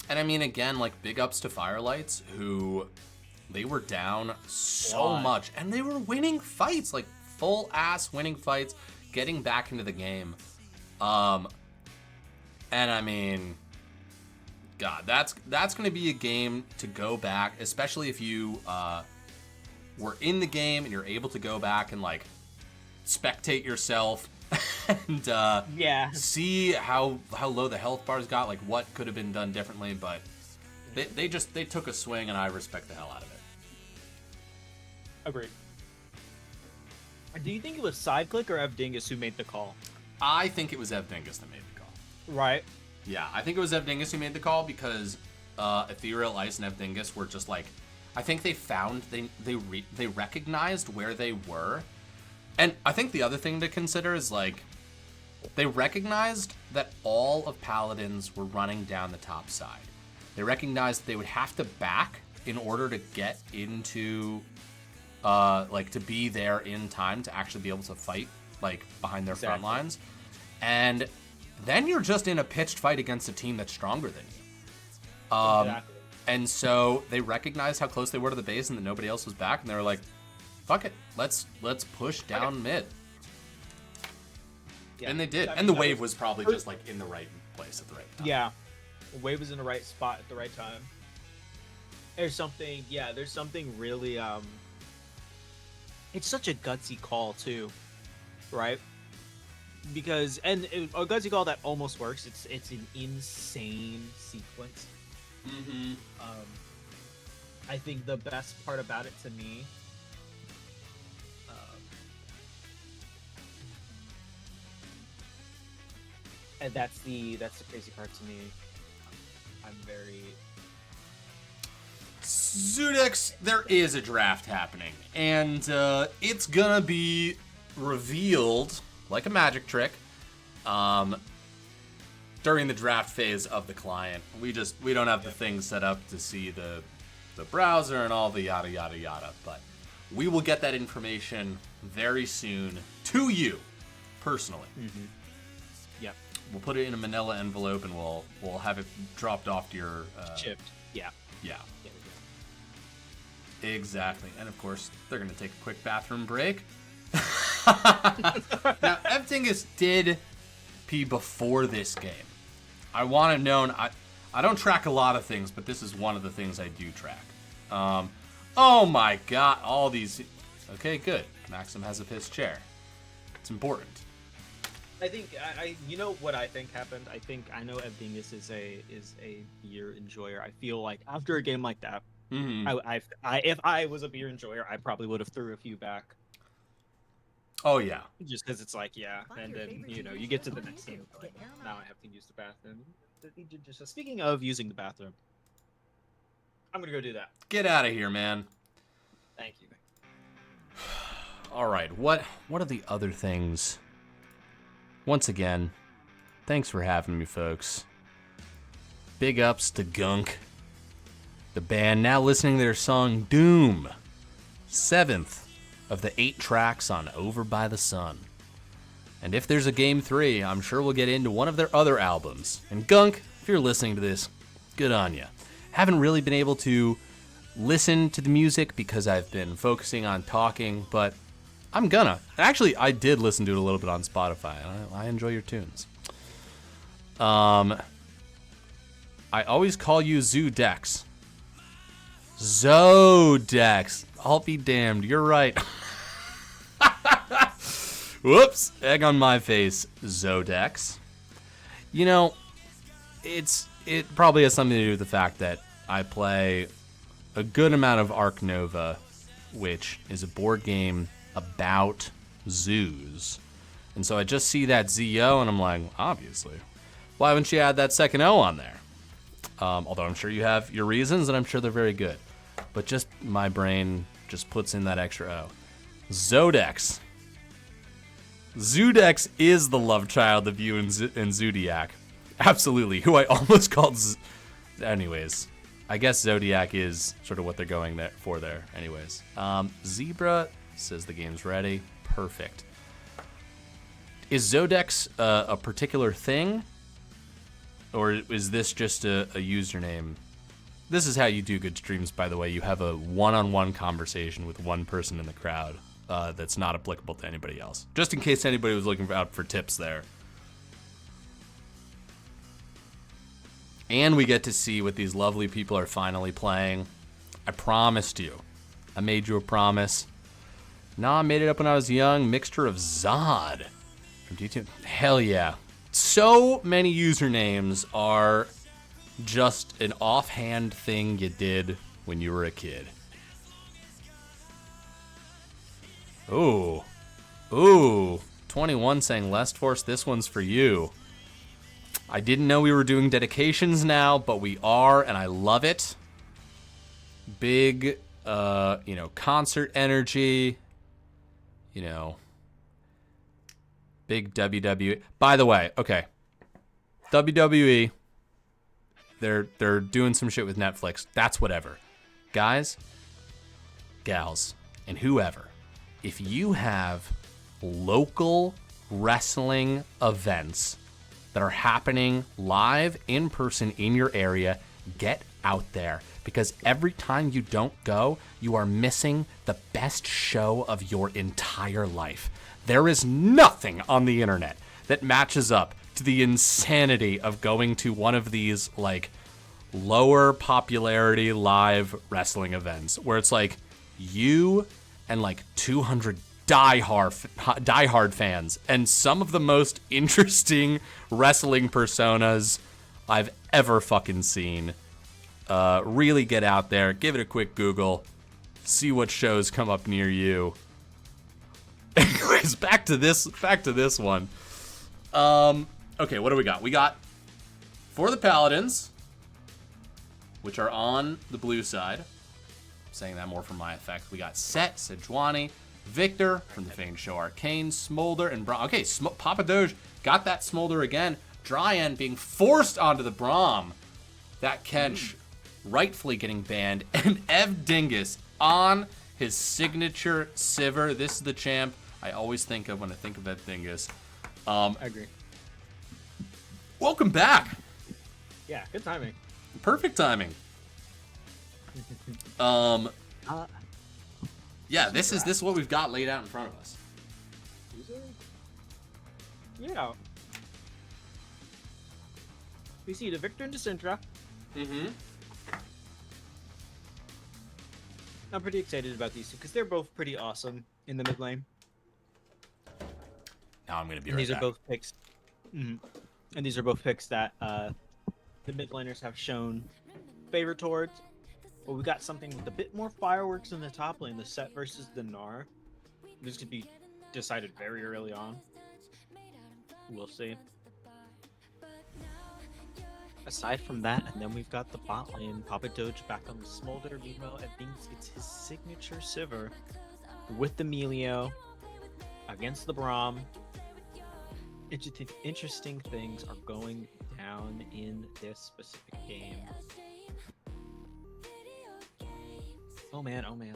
And I mean, again, like, big ups to Firelights, who they were down so much, and they were winning fights, like full ass winning fights, getting back into the game. And I mean, God, that's going to be a game to go back, especially if you were in the game and you're able to go back and like spectate yourself and see how low the health bars got, like what could have been done differently. But they took a swing, and I respect the hell out of it. Agreed. Do you think it was Sideclick or Evdingus who made the call? I think it was Evdingus that made the call. Right. Yeah, I think it was Evdingus who made the call because Ethereal Ice and Evdingus were just like, I think they found they recognized where they were, and I think the other thing to consider is like they recognized that all of Paladins were running down the top side. They recognized that they would have to back in order to get into like to be there in time to actually be able to fight like behind their front lines, and then you're just in a pitched fight against a team that's stronger than you. Exactly. And so they recognized how close they were to the base and that nobody else was back, and they were like, fuck it, let's push down mid. Yeah. And they did. And the wave was probably just like in the right place at the right time. Yeah. The wave was in the right spot at the right time. There's something really it's such a gutsy call too, right? Because a gutsy call that almost works. It's an insane sequence. Mm-hmm. I think the best part about it to me, and that's the crazy part to me. I'm very. Zudex, there is a draft happening, and it's gonna be revealed like a magic trick during the draft phase of the client. We don't have the thing set up to see the browser and all the yada yada yada, but we will get that information very soon to you personally. Mm-hmm. Yep. We'll put it in a manila envelope and we'll have it dropped off to your Chipped. Yeah. Yeah. Exactly. And of course, they're going to take a quick bathroom break. Now, Evdingus did pee before this game. I want to know, I don't track a lot of things, but this is one of the things I do track. Oh my god, all these. Okay, good. Maxim has a piss chair. It's important. I think you know what I think happened. I know Evdingus is a beer enjoyer. I feel like after a game like that, Mm-hmm. if I was a beer enjoyer, I probably would have threw a few back. Oh yeah. Just because it's like, yeah, and then you get to the next game. Like, now I have to use the bathroom. Just speaking of using the bathroom, I'm gonna go do that. Get out of here, man. Thank you. All right. What are the other things? Once again, thanks for having me, folks. Big ups to Gunk, the band now listening to their song Doom, 7th of the 8 tracks on Over by the Sun. And if there's a Game 3, I'm sure we'll get into one of their other albums. And Gunk, if you're listening to this, good on ya. Haven't really been able to listen to the music because I've been focusing on talking, but I'm gonna. Actually, I did listen to it a little bit on Spotify. I enjoy your tunes. I always call you Zudex. Zodex. I'll be damned. You're right. Whoops. Egg on my face. Zodex. You know, it probably has something to do with the fact that I play a good amount of Ark Nova, which is a board game about zoos. And so I just see that ZO and I'm like, obviously. Why haven't you add that second O on there? Although I'm sure you have your reasons and I'm sure they're very good. But just my brain just puts in that extra O. Zodex. Zudex is the love child of you and Zodiac. Absolutely. Who I almost called anyways. I guess Zodiac is sort of what they're going there for there. Anyways. Zebra says the game's ready. Perfect. Is Zodex a particular thing? Or is this just a username? This is how you do good streams, by the way. You have a one-on-one conversation with one person in the crowd that's not applicable to anybody else. Just in case anybody was looking out for tips there. And we get to see what these lovely people are finally playing. I promised you. I made you a promise. Nah, I made it up when I was young. Mixture of Zod from D2. Hell yeah. So many usernames are just an offhand thing you did when you were a kid. Ooh. Ooh. 21 saying Lest Force, this one's for you. I didn't know we were doing dedications now, but we are, and I love it. Big, concert energy. Big WWE. By the way, okay. WWE, they're doing some shit with Netflix. That's whatever. Guys, gals, and whoever, if you have local wrestling events that are happening live in person in your area, get out there, because every time you don't go, you are missing the best show of your entire life. There is nothing on the internet that matches up to the insanity of going to one of these like lower popularity live wrestling events where it's like you and like 200 diehard fans and some of the most interesting wrestling personas I've ever fucking seen. Really get out there, give it a quick Google, see what shows come up near you. Anyways, back to this one. Okay, what do we got? We got for the Paladins, which are on the blue side. I'm saying that more for my effect. We got Set, Sejuani, Victor from the famed show Arcane, Smolder, and Braum. Okay, Papa Doge got that Smolder again. Dryan being forced onto the Braum. That catch rightfully getting banned. And Ev Dingus on his signature Sivir. This is the champ I always think of when I think of Ev Dingus. I agree. Welcome back. Yeah, good timing. Perfect timing. Yeah, this is what we've got laid out in front of us. Yeah. We see the Victor and the Syndra. Mm-hmm. I'm pretty excited about these two because they're both pretty awesome in the mid lane. Now I'm gonna be And right these back. are both picks. And these are both picks that the mid laners have shown favor towards. But we got something with a bit more fireworks in the top lane, the Set versus the Gnar. This could be decided very early on. We'll see. Aside from that, and then we've got the bot lane, Papa Doge back on the Smolder. Meanwhile, I think it's his signature Sivir with the Melio against the Braum. Interesting things are going down in this specific game. Oh man, oh man.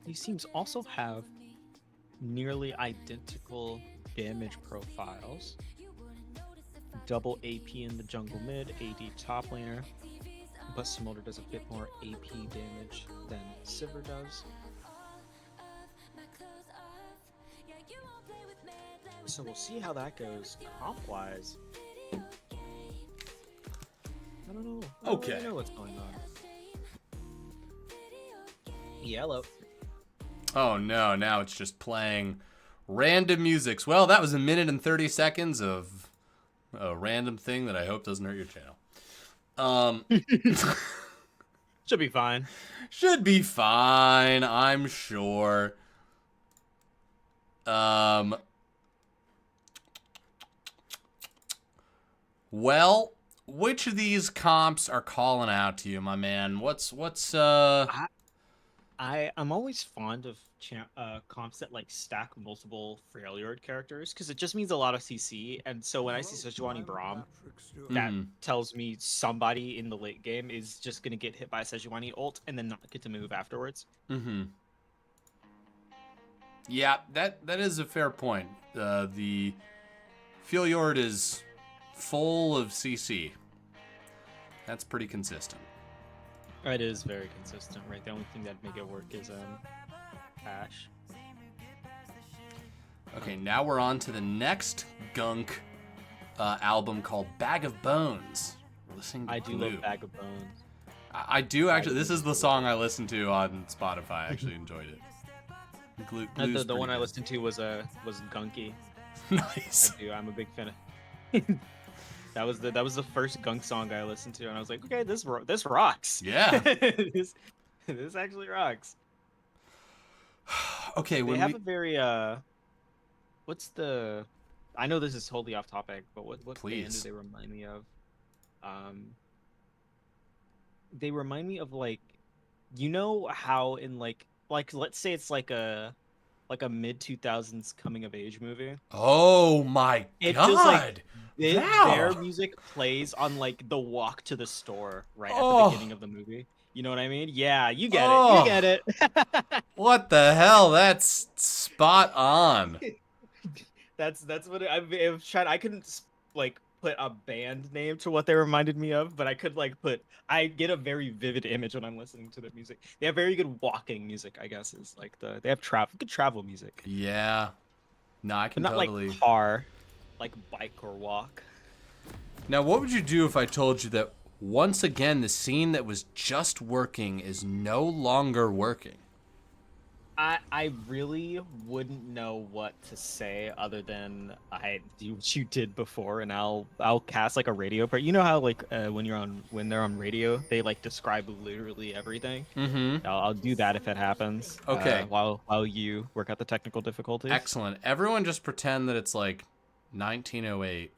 These teams also have nearly identical damage profiles. Double AP in the jungle mid, AD top laner, but Smolder does a bit more AP damage than Sivir does. So we'll see how that goes comp-wise. I don't know. I don't Okay. really know what's going on. Yellow. Oh no, now it's just playing random musics. Well, that was 1 minute and 30 seconds of a random thing that I hope doesn't hurt your channel. Should be fine. Should be fine, I'm sure. Well, which of these comps are calling out to you, my man? I I'm always fond of comps that like stack multiple Freljord characters because it just means a lot of CC. And so when I see Sejuani Braum, that Mhm. tells me somebody in the late game is just gonna get hit by a Sejuani ult and then not get to move afterwards. Mm-hmm. Yeah, that is a fair point. The Fjord is full of CC. That's pretty consistent. It is very consistent, right? The only thing that'd make it work is Ash. Okay, now we're on to the next Gunk album called Bag of Bones. We're listening to I do Glue. love Bag of Bones. I do actually. This is the song I listened to on Spotify. I actually enjoyed it. Glue's The one pretty I good. listened to was Gunky. Nice. I do. I'm a big fan of. That was the first Gunk song I listened to, and I was like, okay, this rocks. Yeah. this actually rocks. Okay, They when have we a very what's the? I know this is totally off topic, but what band do Please. they remind me of? They remind me of like, you know how in like let's say it's like a mid 2000s coming of age movie. Oh my It feels like god. their Wow. music plays on like the walk to the store right at the Oh. beginning of the movie. You know what I mean? Yeah, you get it. Oh. You get it. What the hell? That's spot on. That's what I've tried. I couldn't like put a band name to what they reminded me of, but I could like put. I get a very vivid image when I'm listening to their music. They have very good walking music, I guess. Is like they have good travel music, Yeah. No, I but can not totally. like car, like bike or walk. Now, what would you do if I told you that once again the scene that was just working is no longer working? I really wouldn't know what to say other than I do what you did before, and I'll cast like a radio part. You know how like when they're on radio, they like describe literally everything. Mm-hmm. I'll do that if it happens. Okay. While you work out the technical difficulties. Excellent. Everyone just pretend that it's like 1908.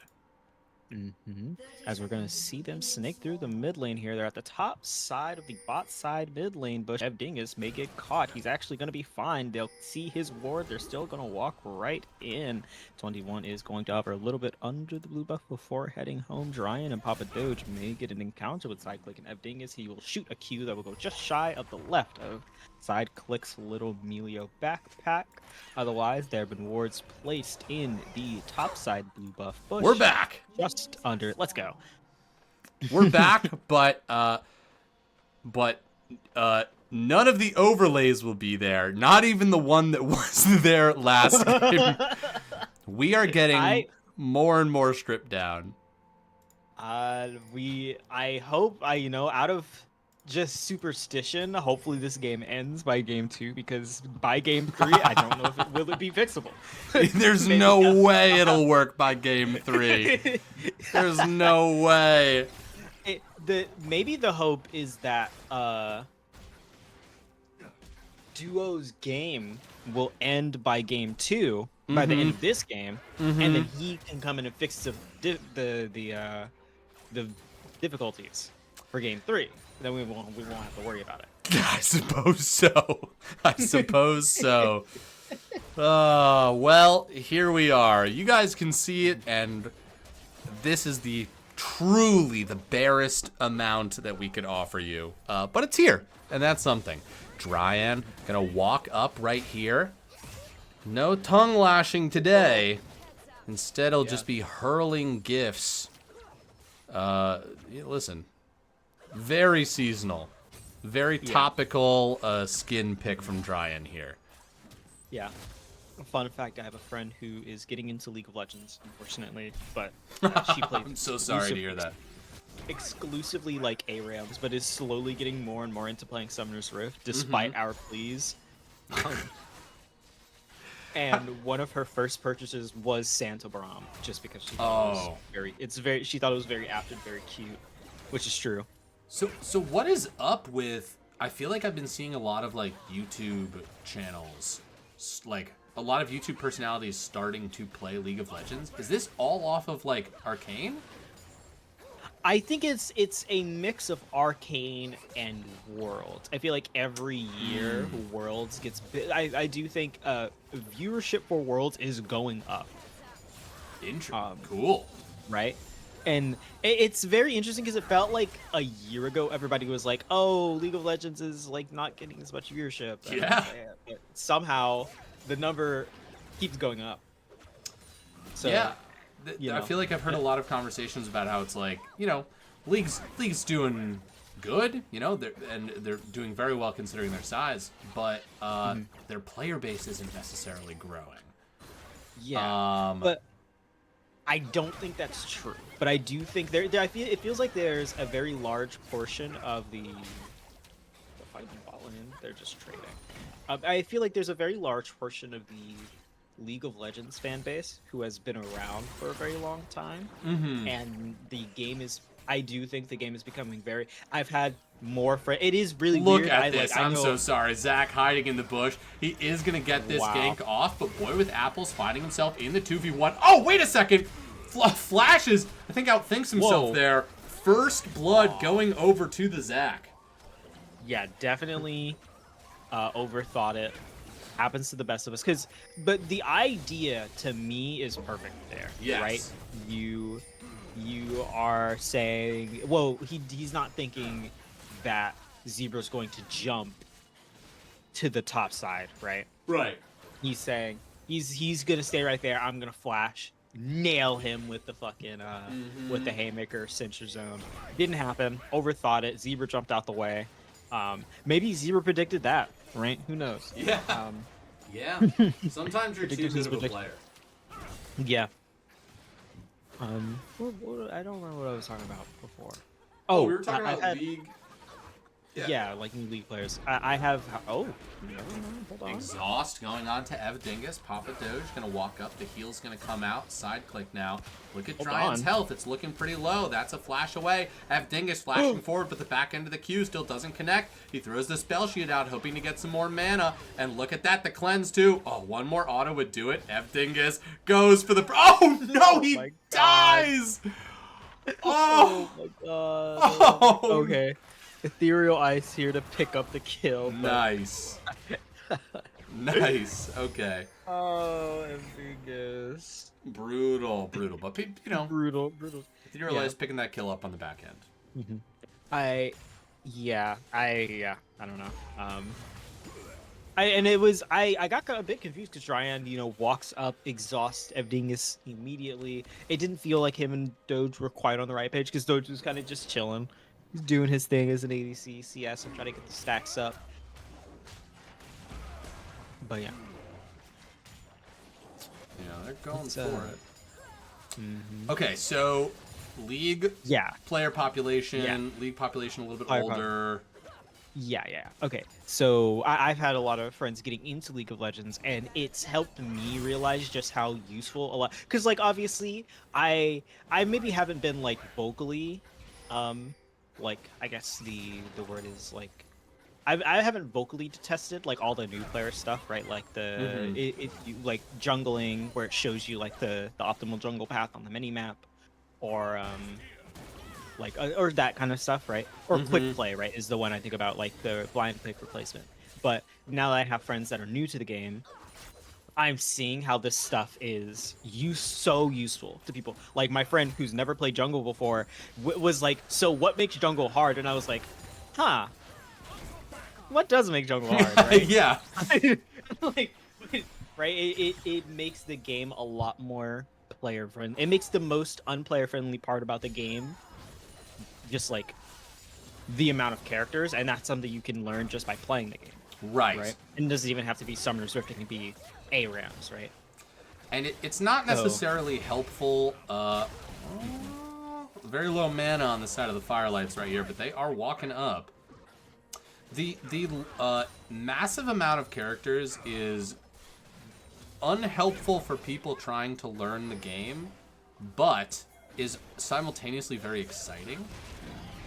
As we're gonna see them snake through the mid lane here. They're at the top side of the bot side mid lane, but Dingus may get caught. He's actually gonna be fine. They'll see his ward. They're still gonna walk right in. 21 is going to hover a little bit under the blue buff before heading home. Dryan and Papa Doge may get an encounter with side click and Dingus. He will shoot a Q that will go just shy of the left of side clicks little Melio backpack. Otherwise, there have been wards placed in the top side blue buff bush. We're back. Just under. Let's go. We're back, but none of the overlays will be there. Not even the one that was there last game. We are getting more and more stripped down. I hope out of just superstition, hopefully this game ends by game 2, because by game 3, I don't know if it be fixable. There's no way it'll work by game 3. There's no way. Maybe the hope is that Duo's game will end by game 2, by the end of this game, and then he can come in and fix the difficulties for game 3. Then we won't have to worry about it. I suppose so. I suppose so. Well, here we are. You guys can see it, and this is truly the barest amount that we could offer you. But it's here, and that's something. Dryan gonna walk up right here. No tongue lashing today. Instead, he'll just be hurling gifts. Listen. Very seasonal. Very topical skin pick from Dryan here. Yeah. Fun fact, I have a friend who is getting into League of Legends, unfortunately, but she plays I'm so sorry to hear that. exclusively like ARAMs, but is slowly getting more and more into playing Summoner's Rift, despite our pleas. And one of her first purchases was Santa Braum, just because she thought she thought it was very apt and very cute, which is true. So what is up with? I feel like I've been seeing a lot of like YouTube channels, like a lot of YouTube personalities starting to play League of Legends. Is this all off of like Arcane? I think it's a mix of Arcane and Worlds. I feel like every year Worlds gets I do think viewership for Worlds is going up. Cool. Right? And it's very interesting because it felt like a year ago everybody was like, "Oh, League of Legends is like not getting as much viewership." Yeah. But somehow the number keeps going up. So, yeah. you I know. feel like I've heard a lot of conversations about how it's like, you know, league's doing good, you know, they're doing very well considering their size, but their player base isn't necessarily growing. Yeah. But I don't think that's true. But I do think I feel it feels like there's a very large portion of the fighting bot lane. They're just trading. I feel like there's a very large portion of the League of Legends fan base who has been around for a very long time, and the game is. I do think the game is becoming very. I've had more friends. It is really Look weird. at this. I I'm know, so sorry. Zach hiding in the bush. He is going to get this Wow. gank off, but Boy with Apples finding himself in the 2v1. Oh, wait a second. Flashes. I think outthinks himself Whoa. there. First blood going over to the Zach. Yeah, definitely overthought it. Happens to the best of us. But the idea to me is perfect there. Yes. Right? You are saying, whoa, he's not thinking that Zebra's going to jump to the top side, right? Right. He's saying he's gonna stay right there. I'm gonna flash, nail him with the fucking with the haymaker censure zone. Didn't happen. Overthought it. Zebra jumped out the way. Maybe Zebra predicted that, right? Who knows? Yeah. Yeah. Sometimes you're too Predicted his good of a prediction. player. Yeah. I don't remember what I was talking about before. Oh, we were talking about had, League. Yeah, like new League players. I have. Oh, no, hold on. Exhaust going on to Ev Dingus. Papa Doge gonna walk up. The heal's gonna come out. Side click now. Look at Dryan's health. It's looking pretty low. That's a flash away. Ev Dingus flashing forward, but the back end of the Q still doesn't connect. He throws the spell sheet out, hoping to get some more mana. And look at that, the cleanse too. Oh, one more auto would do it. Ev Dingus goes for the. Oh no, he dies. Oh my god. Oh. Okay. Ethereal Ice here to pick up the kill. But... Nice. Nice. Okay. Oh, Ambigus. Brutal. But you know, Brutal. Ethereal Ice picking that kill up on the back end. I don't know. I got a bit confused because Dryan, walks up, exhausts Evdingus immediately. It didn't feel like him and Doge were quite on the right page because Doge was kind of just chilling. He's doing his thing as an ADC, CS, and trying to get the stacks up. But yeah. Yeah, they're going for it. Okay, so League player population, League population a little bit older. Yeah. Okay, so I've had a lot of friends getting into League of Legends, and it's helped me realize just how useful a lot. Because, like, obviously, I maybe haven't been, like, vocally, like, I guess the word is, like, I haven't vocally tested, like, all the new player stuff, right? Like, like, jungling, where it shows you, like, the optimal jungle path on the mini-map, or, like, or that kind of stuff, right? Or quick play, right, is the one I think about, like, the blind pick replacement. But now that I have friends that are new to the game, I'm seeing how this stuff is so useful to people. Like, my friend who's never played jungle before was like, so what makes jungle hard? And I was like, huh, what does make jungle hard, right? Yeah. Like, right? It makes the game a lot more player friendly. It makes the most unplayer friendly part about the game just like the amount of characters, and that's something you can learn just by playing the game. Right? And it doesn't even have to be Summoner's Rift, it can be ARAMs, right? And it's not necessarily helpful. Very low mana on the side of the Firelights right here, but they are walking up. The massive amount of characters is unhelpful for people trying to learn the game, but is simultaneously very exciting.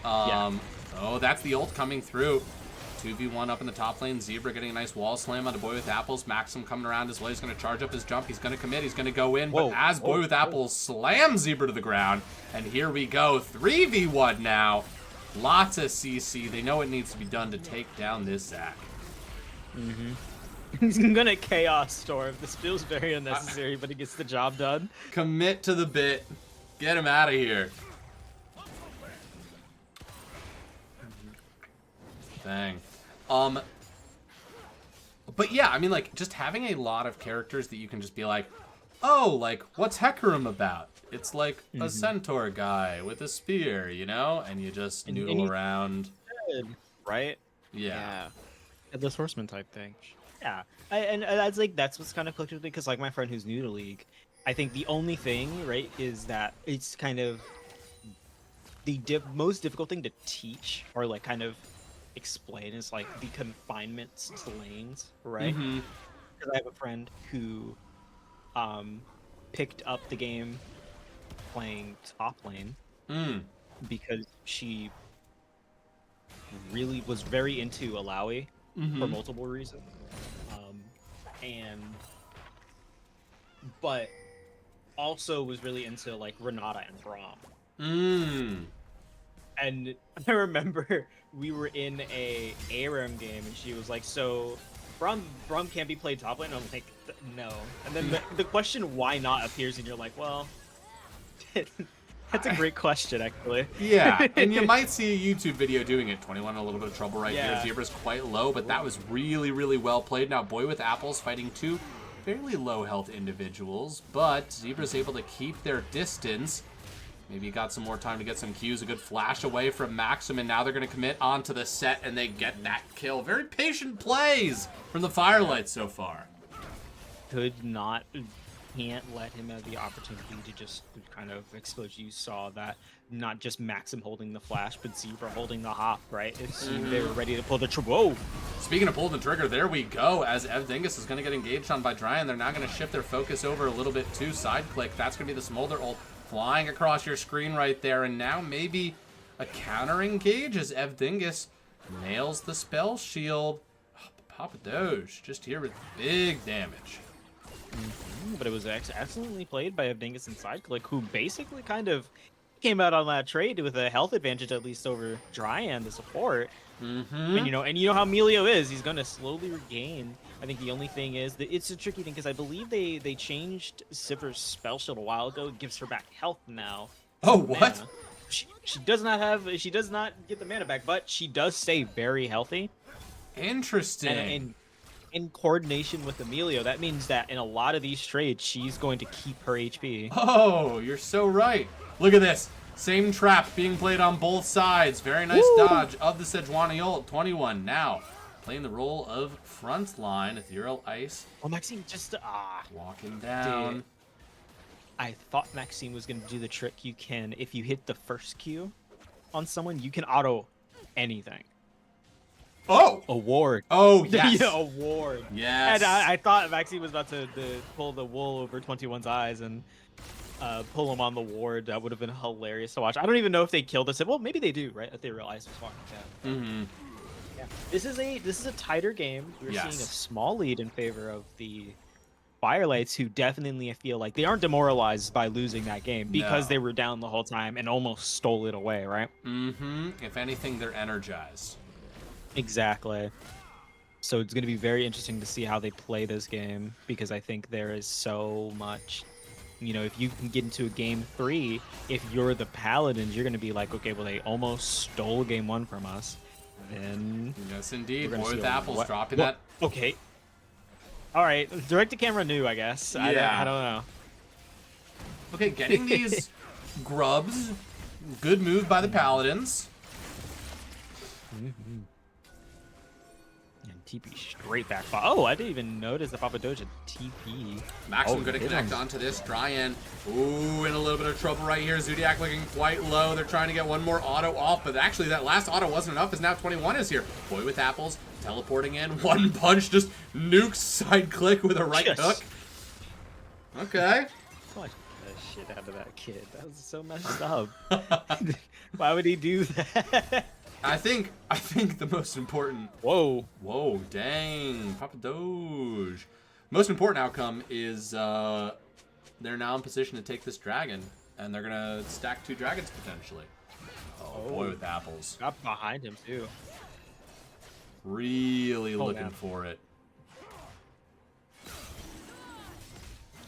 Oh, that's the ult coming through. 2v1 up in the top lane. Zebra getting a nice wall slam on the Boy with Apples. Maxim coming around as well. He's going to charge up his jump. He's going to commit. He's going to go in. Whoa, but as Boy with Apples slams Zebra to the ground. And here we go. 3v1 now. Lots of CC. They know it needs to be done to take down this Zac. He's gonna Chaos Storm. This feels very unnecessary, but he gets the job done. Commit to the bit. Get him out of here. Dang. But yeah, I mean, like, just having a lot of characters that you can just be like, oh, like, what's Hecarim about? It's like a centaur guy with a spear, you know? And you just noodle around. Right? Yeah. Headless Horseman type thing. Yeah. And that's like, that's what's kind of clicked with me, because like my friend who's new to League, I think the only thing, right, is that it's kind of the most difficult thing to teach or like kind of explain is like the confinements to lanes, right? Because I have a friend who picked up the game playing top lane because she really was very into Alawi for multiple reasons, but also was really into like Renata and Braum. And I remember we were in a ARAM game, and she was like, "So, Braum can't be played top lane." I'm like, "No." And then the question "why not" appears, and you're like, "Well, that's a great question, actually." Yeah, and you might see a YouTube video doing it. 21 in a little bit of trouble right Yeah. here. Zebra's quite low, but that was really, really well played. Now, Boy with Apples fighting two fairly low health individuals, but Zebra's able to keep their distance. Maybe got some more time to get some Qs. A good flash away from Maxim, and now they're going to commit onto the set, and they get that kill. Very patient plays from the Firelights so far. Can't let him have the opportunity to just kind of expose. You saw that not just Maxim holding the flash, but Zebra holding the hop, right? They were ready to pull the trigger. Whoa! Speaking of pulling the trigger, there we go. As Ev Dingus is going to get engaged on by Dryan, they're now going to shift their focus over a little bit to side click. That's going to be the Smolder ult flying across your screen right there, and now maybe a counter engage as Ev Dingus nails the spell shield. Oh, Papa Doge just here with big damage. But it was excellently played by Evdingus and Sideclick, who basically kind of came out on that trade with a health advantage, at least over Dryan, the support. And you know how Melio is. He's going to slowly regain. I think the only thing is that it's a tricky thing, because I believe they changed Sivr's spell shield a while ago. It gives her back health now. Oh, what? Mana. She does not get the mana back, but she does stay very healthy. Interesting. And in coordination with Emilio, that means that in a lot of these trades, she's going to keep her HP. Oh, you're so right. Look at this. Same trap being played on both sides. Very nice dodge of the Sejuani ult. 21 now playing the role of frontline. Ethereal Ice. Oh, Maxime just Walking down. Dude. I thought Maxime was going to do the trick. You can, if you hit the first Q on someone, you can auto anything. Oh! Award. Oh, yes. Yeah, award. Yes. And I thought Maxime was about to pull the wool over 21's eyes and pull him on the ward. That would have been hilarious to watch. I don't even know if they killed us. Well, maybe they do, right? Ethereal Ice was fine. Yeah. Yeah. This is a tighter game. We're seeing a small lead in favor of the Firelights, who definitely, I feel like, they aren't demoralized by losing that game because they were down the whole time and almost stole it away, right? If anything, they're energized. Exactly. So it's going to be very interesting to see how they play this game, because I think there is so much, you know, if you can get into a game 3, if you're the Paladins, you're going to be like, okay, well, they almost stole game 1 from us. And yes, indeed. Boy with Apples dropping that. Okay. All right. Direct to camera new, I guess. Yeah. I don't know. Okay, getting these grubs. Good move by the Paladins. And TP straight back. Oh, I didn't even notice the Papa Doge had TP. Maxim going to connect onto this. Dryan. Ooh, in a little bit of trouble right here. Zodiac looking quite low. They're trying to get one more auto off, but actually that last auto wasn't enough, as now 21 is here. Boy with Apples teleporting in. One punch, just nukes side click with a right hook. Okay. Punch the shit out of that kid. That was so messed up. Why would he do that? I think the most important. Whoa. Whoa, dang, Papa Doge. Most important outcome is they're now in position to take this dragon, and they're gonna stack 2 dragons potentially. Oh, boy with apples. Got behind him too. Really looking man. for it.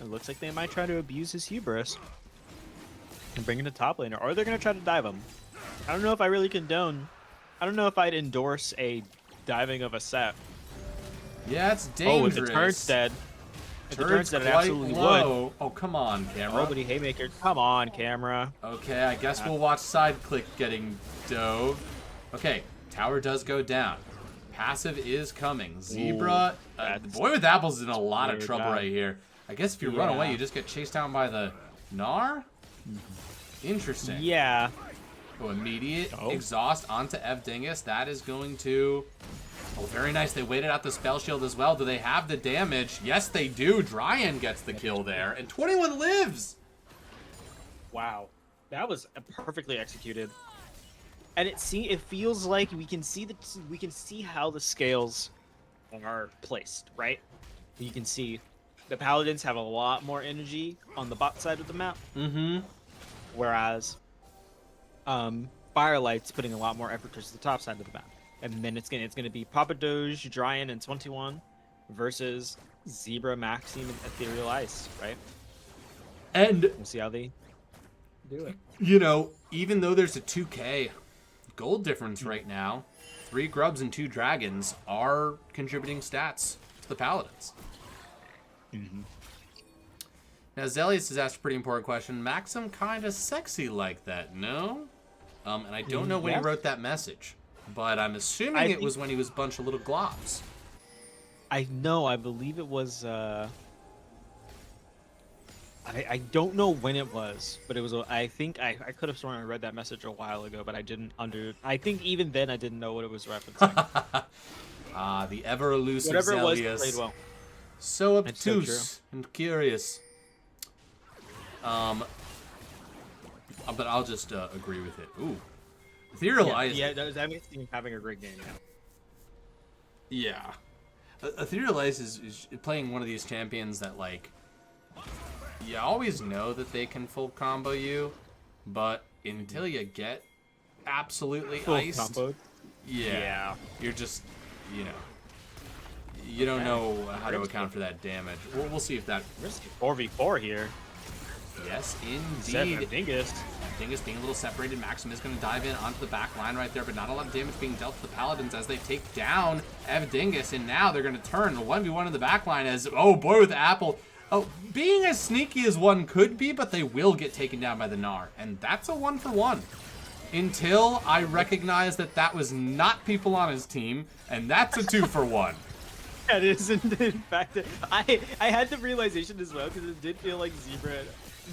It looks like they might try to abuse his hubris and bring in a top laner, or they're gonna try to dive him. I don't know if I really condone. I don't know if I'd endorse a diving of a set. Yeah, it's dangerous. Oh, if the turn's dead. If the turn's dead, it quite absolutely would. low. Oh, come on, camera. Nobody haymaker. Come on, camera. Okay, I guess we'll watch side click getting dove. Okay, tower does go down. Passive is coming. Zebra, the boy with apples is in a lot of trouble right here. I guess if you run away, you just get chased down by the Gnar? Interesting. Yeah. Oh, immediate exhaust onto Dingus. That is going to... Oh, very nice. They waited out the spell shield as well. Do they have the damage? Yes, they do. Dryan gets the kill there, and 21 lives. Wow. That was perfectly executed. And it feels like we can see how the scales are placed, right? You can see the Paladins have a lot more energy on the bot side of the map. Mm-hmm. Whereas Firelights putting a lot more effort towards the top side of the map. And then it's gonna be Papa Doge, Dryan, and 21 versus Zebra, Maxime, and Ethereal Ice, right? And We'll see how they do it. you know, even though there's a 2K gold difference right now, 3 grubs and 2 dragons are contributing stats to the Paladins. Mm-hmm. Now, Zelius has asked a pretty important question. Maxim kind of sexy like that, no? And I don't know when he wrote that message, but I'm assuming it was when he was a bunch of little globs. I know, I believe it was, I don't know when it was, but it was, I think I could have sworn I read that message a while ago, but I think even then I didn't know what it was referencing. The ever elusive Whatever it was, Zelius. it played well. So It's so obtuse and curious. But I'll just agree with it. Ooh. Ethereal Ice. Yeah, that makes him having a great game, Yeah. Ethereal Ice is playing one of these champions that, like, you always know that they can full combo you, but until you get absolutely iced, comboed. yeah, you're just, you know, you don't know how to account for that damage. We'll see if that... Risky 4v4 here. Yes, indeed. Dingus. Dingus being a little separated. Maxim is going to dive in onto the back line right there, but not a lot of damage being dealt to the Paladins as they take down Dingus, and now they're going to turn the 1v1 in the back line as, oh, boy with apple. Oh, being as sneaky as one could be, but they will get taken down by the Gnar, and that's a 1-for-1. Until I recognize that that was not people on his team, and that's a 2-for-1. That isn't, in fact, I had the realization as well, because it did feel like Zebra,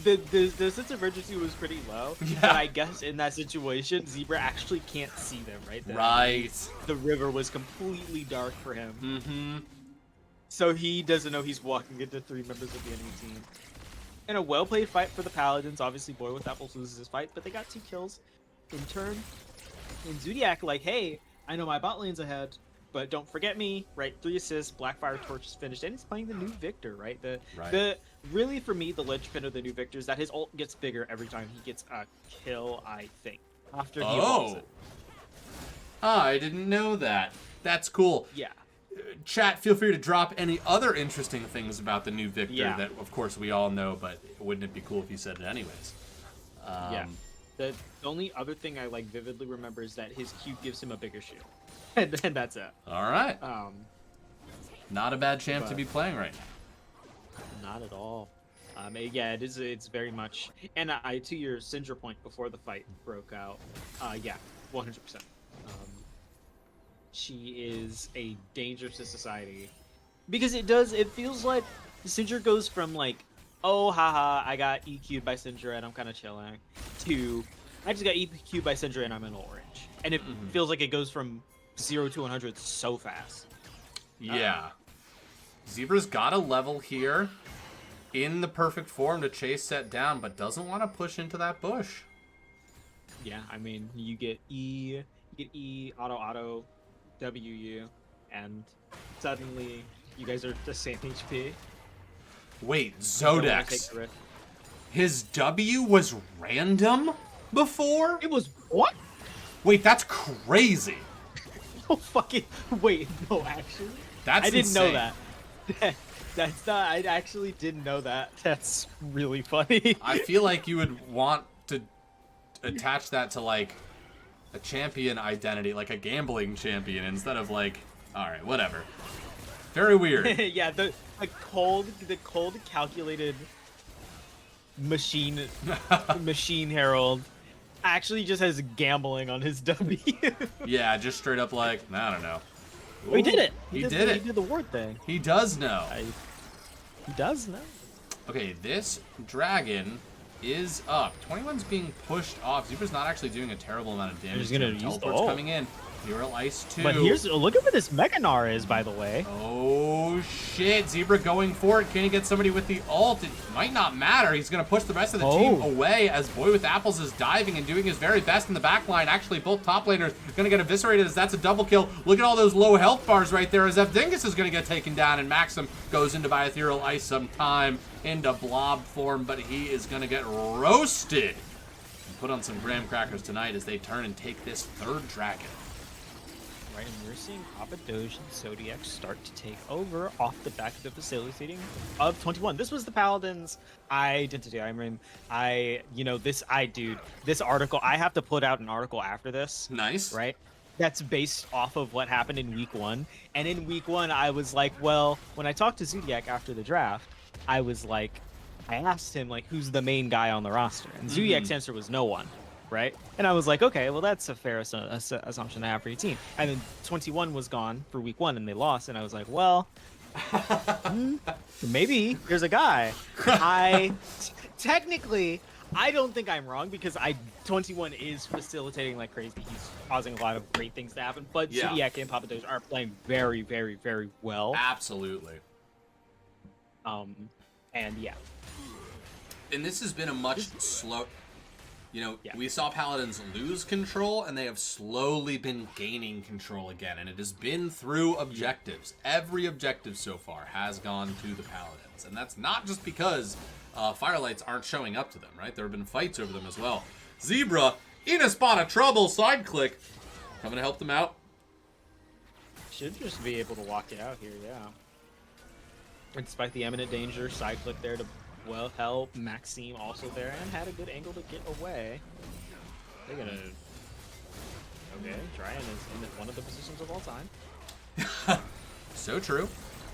the sense of urgency was pretty low, Yeah. but I guess in that situation, Zebra actually can't see them, right? Right. The river was completely dark for him. Mm-hmm. So he doesn't know he's walking into 3 members of the enemy team. And a well-played fight for the Paladins. Obviously, Boy with Apples loses his fight, but they got 2 kills in turn. And Zodiac, like, hey, I know my bot lane's ahead, but don't forget me, right? 3 assists, Blackfire Torch is finished, and he's playing the new Victor, right? Really, for me, the linchpin of the new Victor is that his ult gets bigger every time he gets a kill, I think, after he ults it. I didn't know that. That's cool. Yeah. Chat, feel free to drop any other interesting things about the new Victor Yeah. that, of course, we all know, but wouldn't it be cool if you said it anyways? Yeah. The only other thing I, like, vividly remember is that his Q gives him a bigger shield. And that's it. All right. Not a bad champ to be playing right now. Not at all. Yeah, it's very much. And to your Syndra point before the fight broke out, yeah, 100%. She is a danger to society. Because it feels like Syndra goes from, like, oh, haha, I got EQ'd by Syndra and I'm kind of chilling, to I just got EQ'd by Syndra and I'm in orange. And it feels like it goes from 0 to 100 so fast. Yeah. Zebra's got a level here in the perfect form to chase set down, but doesn't want to push into that bush. Yeah, I mean, you get Get E, auto, WU, and suddenly you guys are the same HP. Wait, Don't wanna take Zodex. the risk. His W was random before? It was what? Wait, that's crazy. No fucking wait, no, actually. That's I didn't know insane. that. That's not. I actually didn't know that. That's really funny. I feel like you would want to attach that to like a champion identity, like a gambling champion, instead of like, all right, whatever. Very weird. Yeah, the cold calculated machine herald actually just has gambling on his W. Yeah, just straight up like, I don't know. He did it. He did it. He did the ward thing. He does know. He does know. Okay, this dragon is up. 21's being pushed off. Zebra's not actually doing a terrible amount of damage. He's gonna to him. use Teleport's the ult. coming in. Neural Ice 2. But here's look at where this Meganar is, by the way. Oh shit, Zebra going for it. Can he get somebody with the ult? It might not matter. He's gonna push the rest of the team away as Boy with Apples is diving and doing his very best in the back line. Actually, both top laners gonna get eviscerated as that's a double kill. Look at all those low health bars right there as Dingus is gonna get taken down and Maxim goes into by Ethereal Ice sometime into blob form, but he is gonna get roasted. And put on some graham crackers tonight as they turn and take this third dragon. Right, and we're seeing Papa Doge and Zodiac start to take over off the back of the facilitating of 21. This was the Paladins identity. I mean, this article, I have to put out an article after this. Nice. Right? That's based off of what happened in week 1. And in week 1, I was like, well, when I talked to Zodiac after the draft, I asked him, like, who's the main guy on the roster? And Zodiac's answer was no one. Right? And I was like, okay, well, that's a fair assumption to have for your team. And then 21 was gone for week 1 and they lost. And I was like, well, maybe there's a guy. Technically, I don't think I'm wrong because 21 is facilitating like crazy. He's causing a lot of great things to happen. But Yeah. Zodiac and Papa Doge are playing very, very, very well. Absolutely. And yeah. And this has been a much slow... You know, Yeah. we saw Paladins lose control, and they have slowly been gaining control again, and it has been through objectives. Every objective so far has gone to the Paladins, and that's not just because Firelights aren't showing up to them, right? There have been fights over them as well. Zebra, in a spot of trouble, side click, coming to help them out. Should just be able to walk it out here, yeah. And despite the imminent danger, side click there to help. Maxime also there and had a good angle to get away. They're gonna... Okay, Dryan is in one of the positions of all time. So true.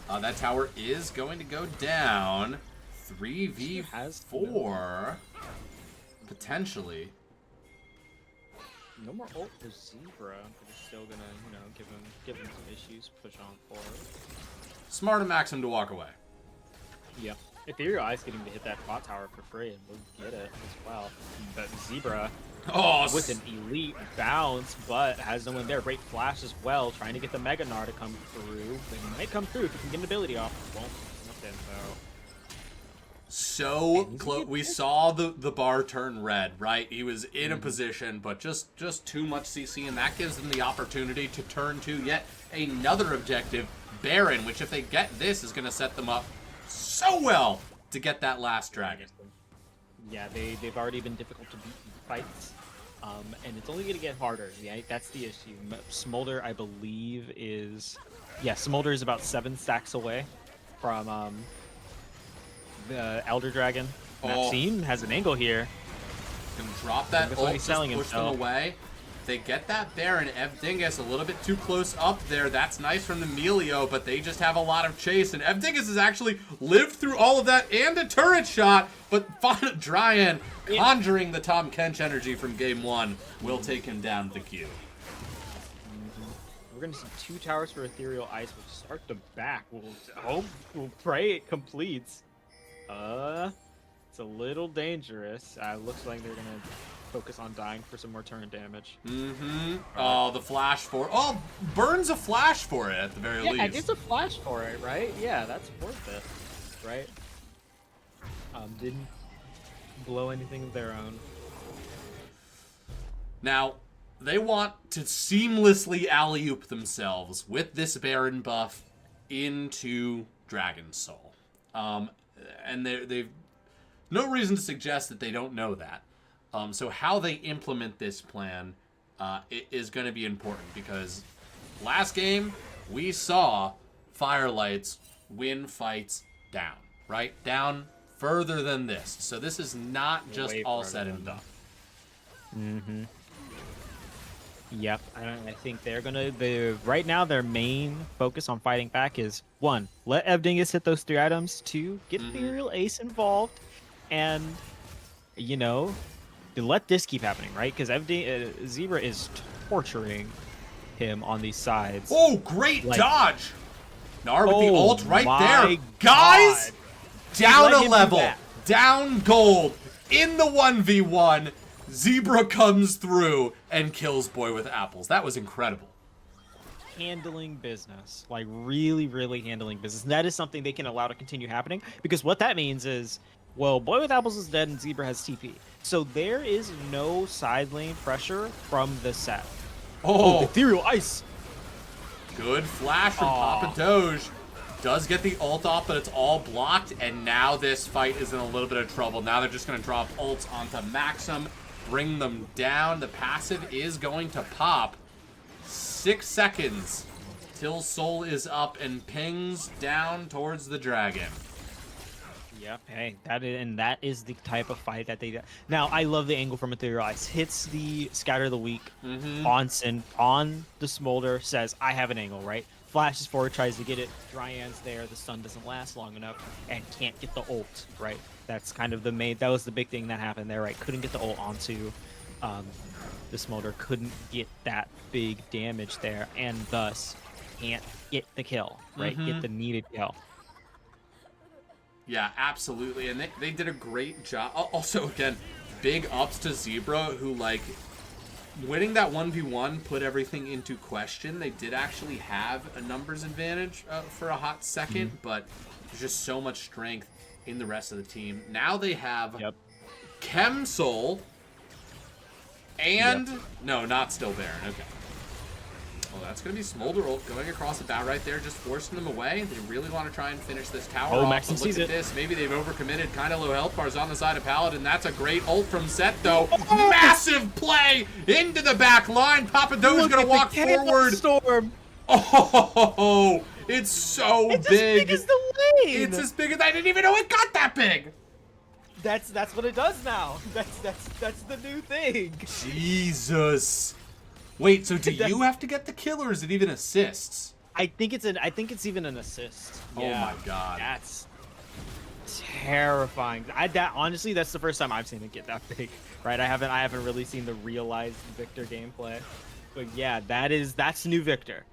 That tower is going to go down. 3v4. Potentially. No more ult for Zebra, but it's still gonna, give him some issues, push on forward. Smart of Maxim to walk away. Yeah. Ethereal Ice getting to hit that bot tower for free, and we'll get it as well. But Zebra with an elite bounce, but has no one there. Great flash as well, trying to get the Meganar to come through. They might come through if you can get an ability off. Won't nothing though. So close. We saw the bar turn red, right? He was in a position, but just too much CC, and that gives them the opportunity to turn to yet another objective, Baron, which if they get this is going to set them up so well to get that last dragon. Yeah, they've already been difficult to beat in fights, and it's only going to get harder. Yeah, that's the issue. Smolder, I believe, Smolder is about 7 stacks away from the Elder Dragon. Maxime has an angle here. Can drop that That's what ult, he's just selling push them himself. away. They get that Baron. Evdingus a little bit too close up there. That's nice from the Melio, but they just have a lot of chase. And Evdingus has actually lived through all of that and a turret shot. But Dryan, conjuring the Tom Kench energy from game 1, will take him down the queue. We're going to see 2 towers for Ethereal Ice. We'll start the back. We'll pray it completes. It's a little dangerous. Looks like they're going to focus on dying for some more turn damage. Oh, the flash for... Oh, burns a flash for it at the very least. Yeah, it's a flash for it, right? Yeah, that's worth it, right? Didn't blow anything of their own. Now, they want to seamlessly alley-oop themselves with this Baron buff into Dragon Soul. And they've no reason to suggest that they don't know that. So how they implement this plan is going to be important, because last game we saw Firelights win fights down, right? Down further than this. So this is not just Way all further said and than done. Mm-hmm. Yep, I think they're gonna. Right now, their main focus on fighting back is 1, let Evdingus hit those 3 items. 2, get the real ace involved, and you know, let this keep happening, right? Because Zebra is torturing him on these sides. Oh, great Like- dodge! Nar with the Oh ult right my there. Guys, God. down Let a him do level, that. down gold, in the 1v1. Zebra comes through and kills Boy with Apples. That was incredible. Handling business, like really, really handling business. And that is something they can allow to continue happening, because what that means is, well, Boy with Apples is dead and Zebra has TP. So there is no side lane pressure from the set. Oh, Ethereal Ice. good flash from Papa Doge. Does get the ult off, but it's all blocked, and now this fight is in a little bit of trouble. Now they're just going to drop ults onto Maxim, bring them down. The passive is going to pop. 6 seconds till Soul is up and pings down towards the dragon. Yep. Hey, that is the type of fight that they. Now I love the angle from Ethereal Ice. Hits the Scatter the Weak on the Smolder. Says, I have an angle, right? Flashes forward, tries to get it. Dryan's there. The stun doesn't last long enough and can't get the ult, right? That's kind of that was the big thing that happened there, right? Couldn't get the ult onto the Smolder. Couldn't get that big damage there, and thus can't get the kill, right? Get the needed kill. Yeah, absolutely. And they did a great job. Also, again, big ups to Zebra, who, like, winning that 1v1 put everything into question. They did actually have a numbers advantage for a hot second, but there's just so much strength in the rest of the team. Now they have Chem Soul and... No, not still Baron. Okay. Well, that's going to be Smolder ult going across the bat right there, just forcing them away. They really want to try and finish this tower off. Maxim But look sees at it. this. Maybe they've overcommitted. Kind of low health bars on the side of Paladin. That's a great ult from Set, though. Massive play into the back line. Papa Doe's going to walk forward. Storm. Oh, it's so It's big. as big as the lane. It's as big as I didn't even know it got that big. That's what it does now. That's the new thing. Jesus. Wait, so do you have to get the kill, or is it even assists? I think it's even an assist. Oh my God. That's terrifying. Honestly, that's the first time I've seen it get that big. Right? I haven't really seen the realized Victor gameplay. But yeah, that's new Victor.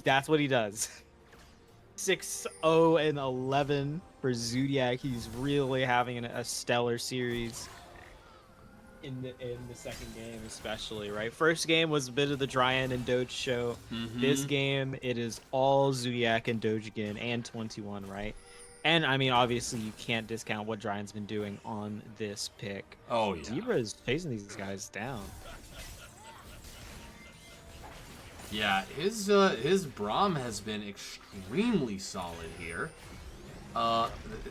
That's what he does. 6-0-11 for Zodiac. He's really having a stellar series in the second game, especially, right? First game was a bit of the Dryan and Doge show. This game, it is all Zodiac and Doge again, and 21, right? And I mean, obviously, you can't discount what Dryan's been doing on this pick. Oh yeah. Zebra is chasing these guys down. Yeah, his Braum has been extremely solid here.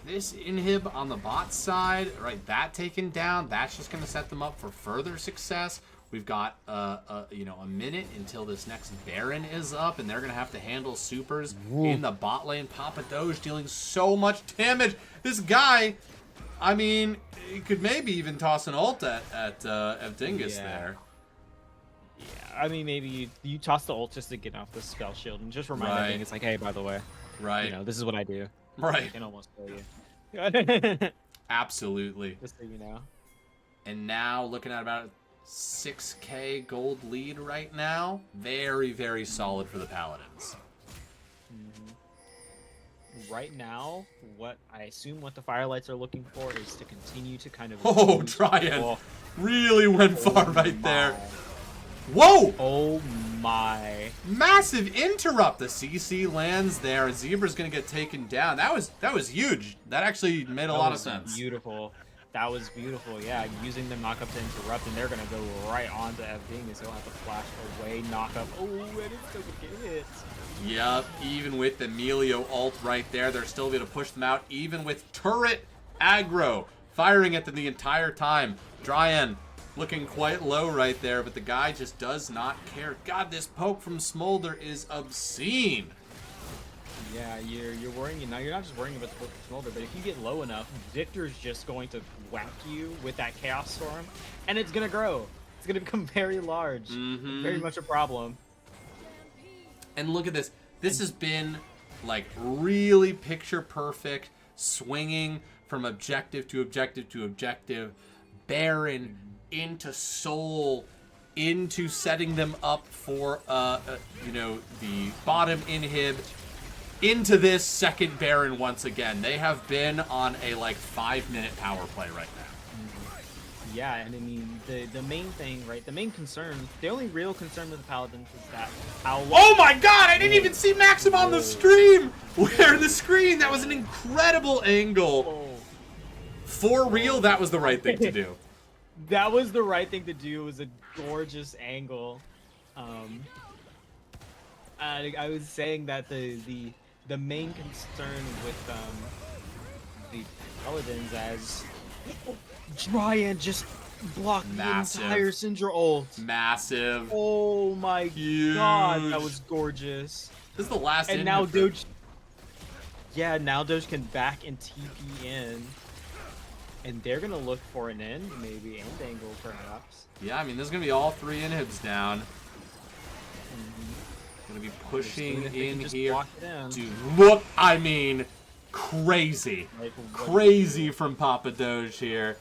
This inhib on the bot side, right? That taken down. That's just going to set them up for further success. We've got a minute until this next Baron is up, and they're going to have to handle supers in the bot lane. Papa Doge dealing so much damage. This guy, I mean, he could maybe even toss an ult at Dingus there. Yeah, I mean, maybe you toss the ult just to get off the spell shield and just remind everything. It's like, hey, by the way, Right. this is what I do. Right. I can almost kill you. Absolutely. Just so you know. And now looking at about 6k gold lead right now. Very, very solid for the Paladins. Right now, what the Firelights are looking for is to continue to kind of... Oh, Dryan Oh, really went far right there. Whoa! oh my. Massive interrupt. The CC lands there. Zebra's gonna get taken down. That was huge. That actually made a lot of sense. Beautiful. That was beautiful. Yeah, using the knockup to interrupt, and they're gonna go right on to FDing, so he'll have to flash away, knockup. Oh, and it's still gonna get hit. Yep, even with the Emilio ult right there, they're still going to push them out, even with turret aggro firing at them the entire time. Dryan looking quite low right there, but the guy just does not care. God, this poke from Smolder is obscene. Yeah, you're worrying now. You're not just worrying about the poke from Smolder, but if you get low enough, Victor's just going to whack you with that Chaos Storm, and it's gonna grow. It's gonna become very large. Very much a problem. And look at this. This has been like really picture perfect, swinging from objective to objective to objective, Baron into Soul, into setting them up for you know, the bottom inhib, into this second Baron once again. They have been on a like 5-minute power play right now. Yeah, and I mean, the main thing, right, the main concern, the only real concern with the Paladins is that how... Oh my god, I didn't even see Maxim on the stream! Where the screen? That was an incredible angle. For real, that was the right thing to do. That was the right thing to do. It was a gorgeous angle. I was saying that the main concern with the Paladins as Dryan just blocked Massive. the entire Syndra ult. Massive. Oh my Huge. god, that was gorgeous. This is the last And inhib now for- Doge... Yeah, now Doge can back and TP in. And they're gonna look for an end, maybe, end angle perhaps. Yeah, I mean, there's going to be all 3 inhibs down. Going to be pushing If they can in just here. block it in. Dude, look, I mean, crazy. Like, what- Crazy from Papa Doge here.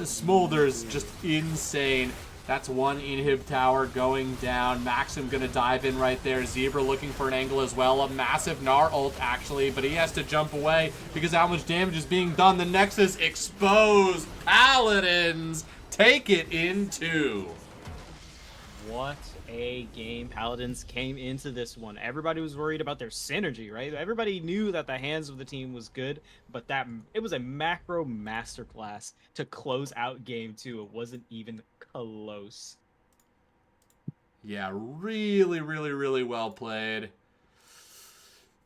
Smolder's just insane. That's one inhib tower going down. Maxim gonna dive in right there. Zebra looking for an angle as well. A massive Gnar ult actually, but he has to jump away because how much damage is being done. The Nexus exposed. Paladins take it in 2. What a game. Paladins came into this one. Everybody was worried about their synergy, right? Everybody knew that the hands of the team was good, but that it was a macro masterclass to close out game 2. It wasn't even close. Yeah, really, really, really well played.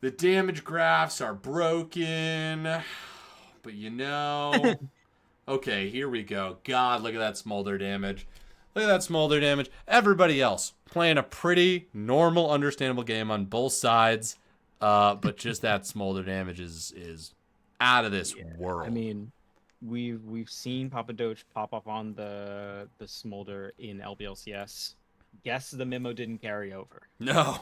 The damage graphs are broken, but you know... Okay, here we go. God, look at that Smolder damage. Look at that Smolder damage. Everybody else playing a pretty normal, understandable game on both sides, but just that Smolder damage is out of this world. I mean, we've seen Papa Doge pop up on the Smolder in LBLCS. Guess the memo didn't carry over. No.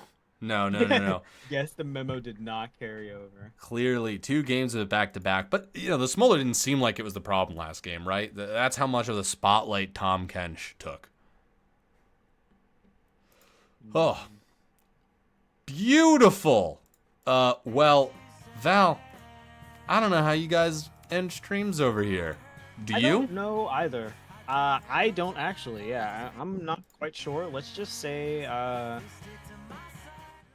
Guess the memo did not carry over. Clearly, 2 games of it back-to-back. But, you know, the Smolder didn't seem like it was the problem last game, right? That's how much of the spotlight Tom Kench took. Oh. Beautiful. Well, Val, I don't know how you guys end streams over here. Do I you? don't know either. I don't actually. Yeah, I'm not quite sure. Let's just say,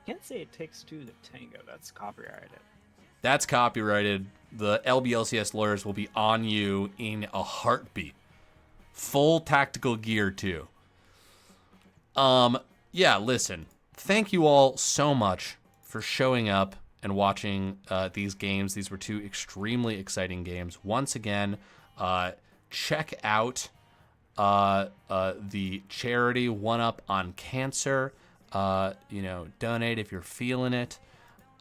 can't say it takes 2 to tango. That's copyrighted. That's copyrighted. The LBLCS lawyers will be on you in a heartbeat. Full tactical gear, too. Yeah, listen. Thank you all so much for showing up and watching these games. These were 2 extremely exciting games. Once again, check out the charity One Up on Cancer. You know, donate if you're feeling it.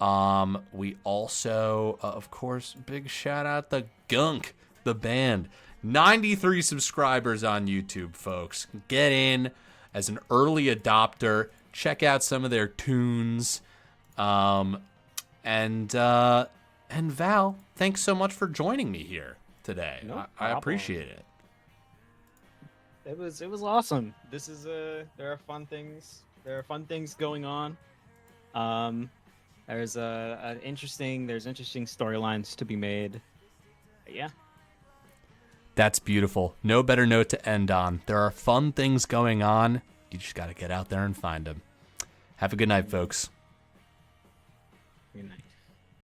We also, of course, big shout out the Gunk, the band. 93 subscribers on YouTube, folks. Get in as an early adopter. Check out some of their tunes. And Val, thanks so much for joining me here today. No I problem. appreciate it. It was awesome. This is there are fun things. There are fun things going on. There's interesting storylines to be made. But yeah. That's beautiful. No better note to end on. There are fun things going on. You just got to get out there and find them. Have a good night, folks. Good night.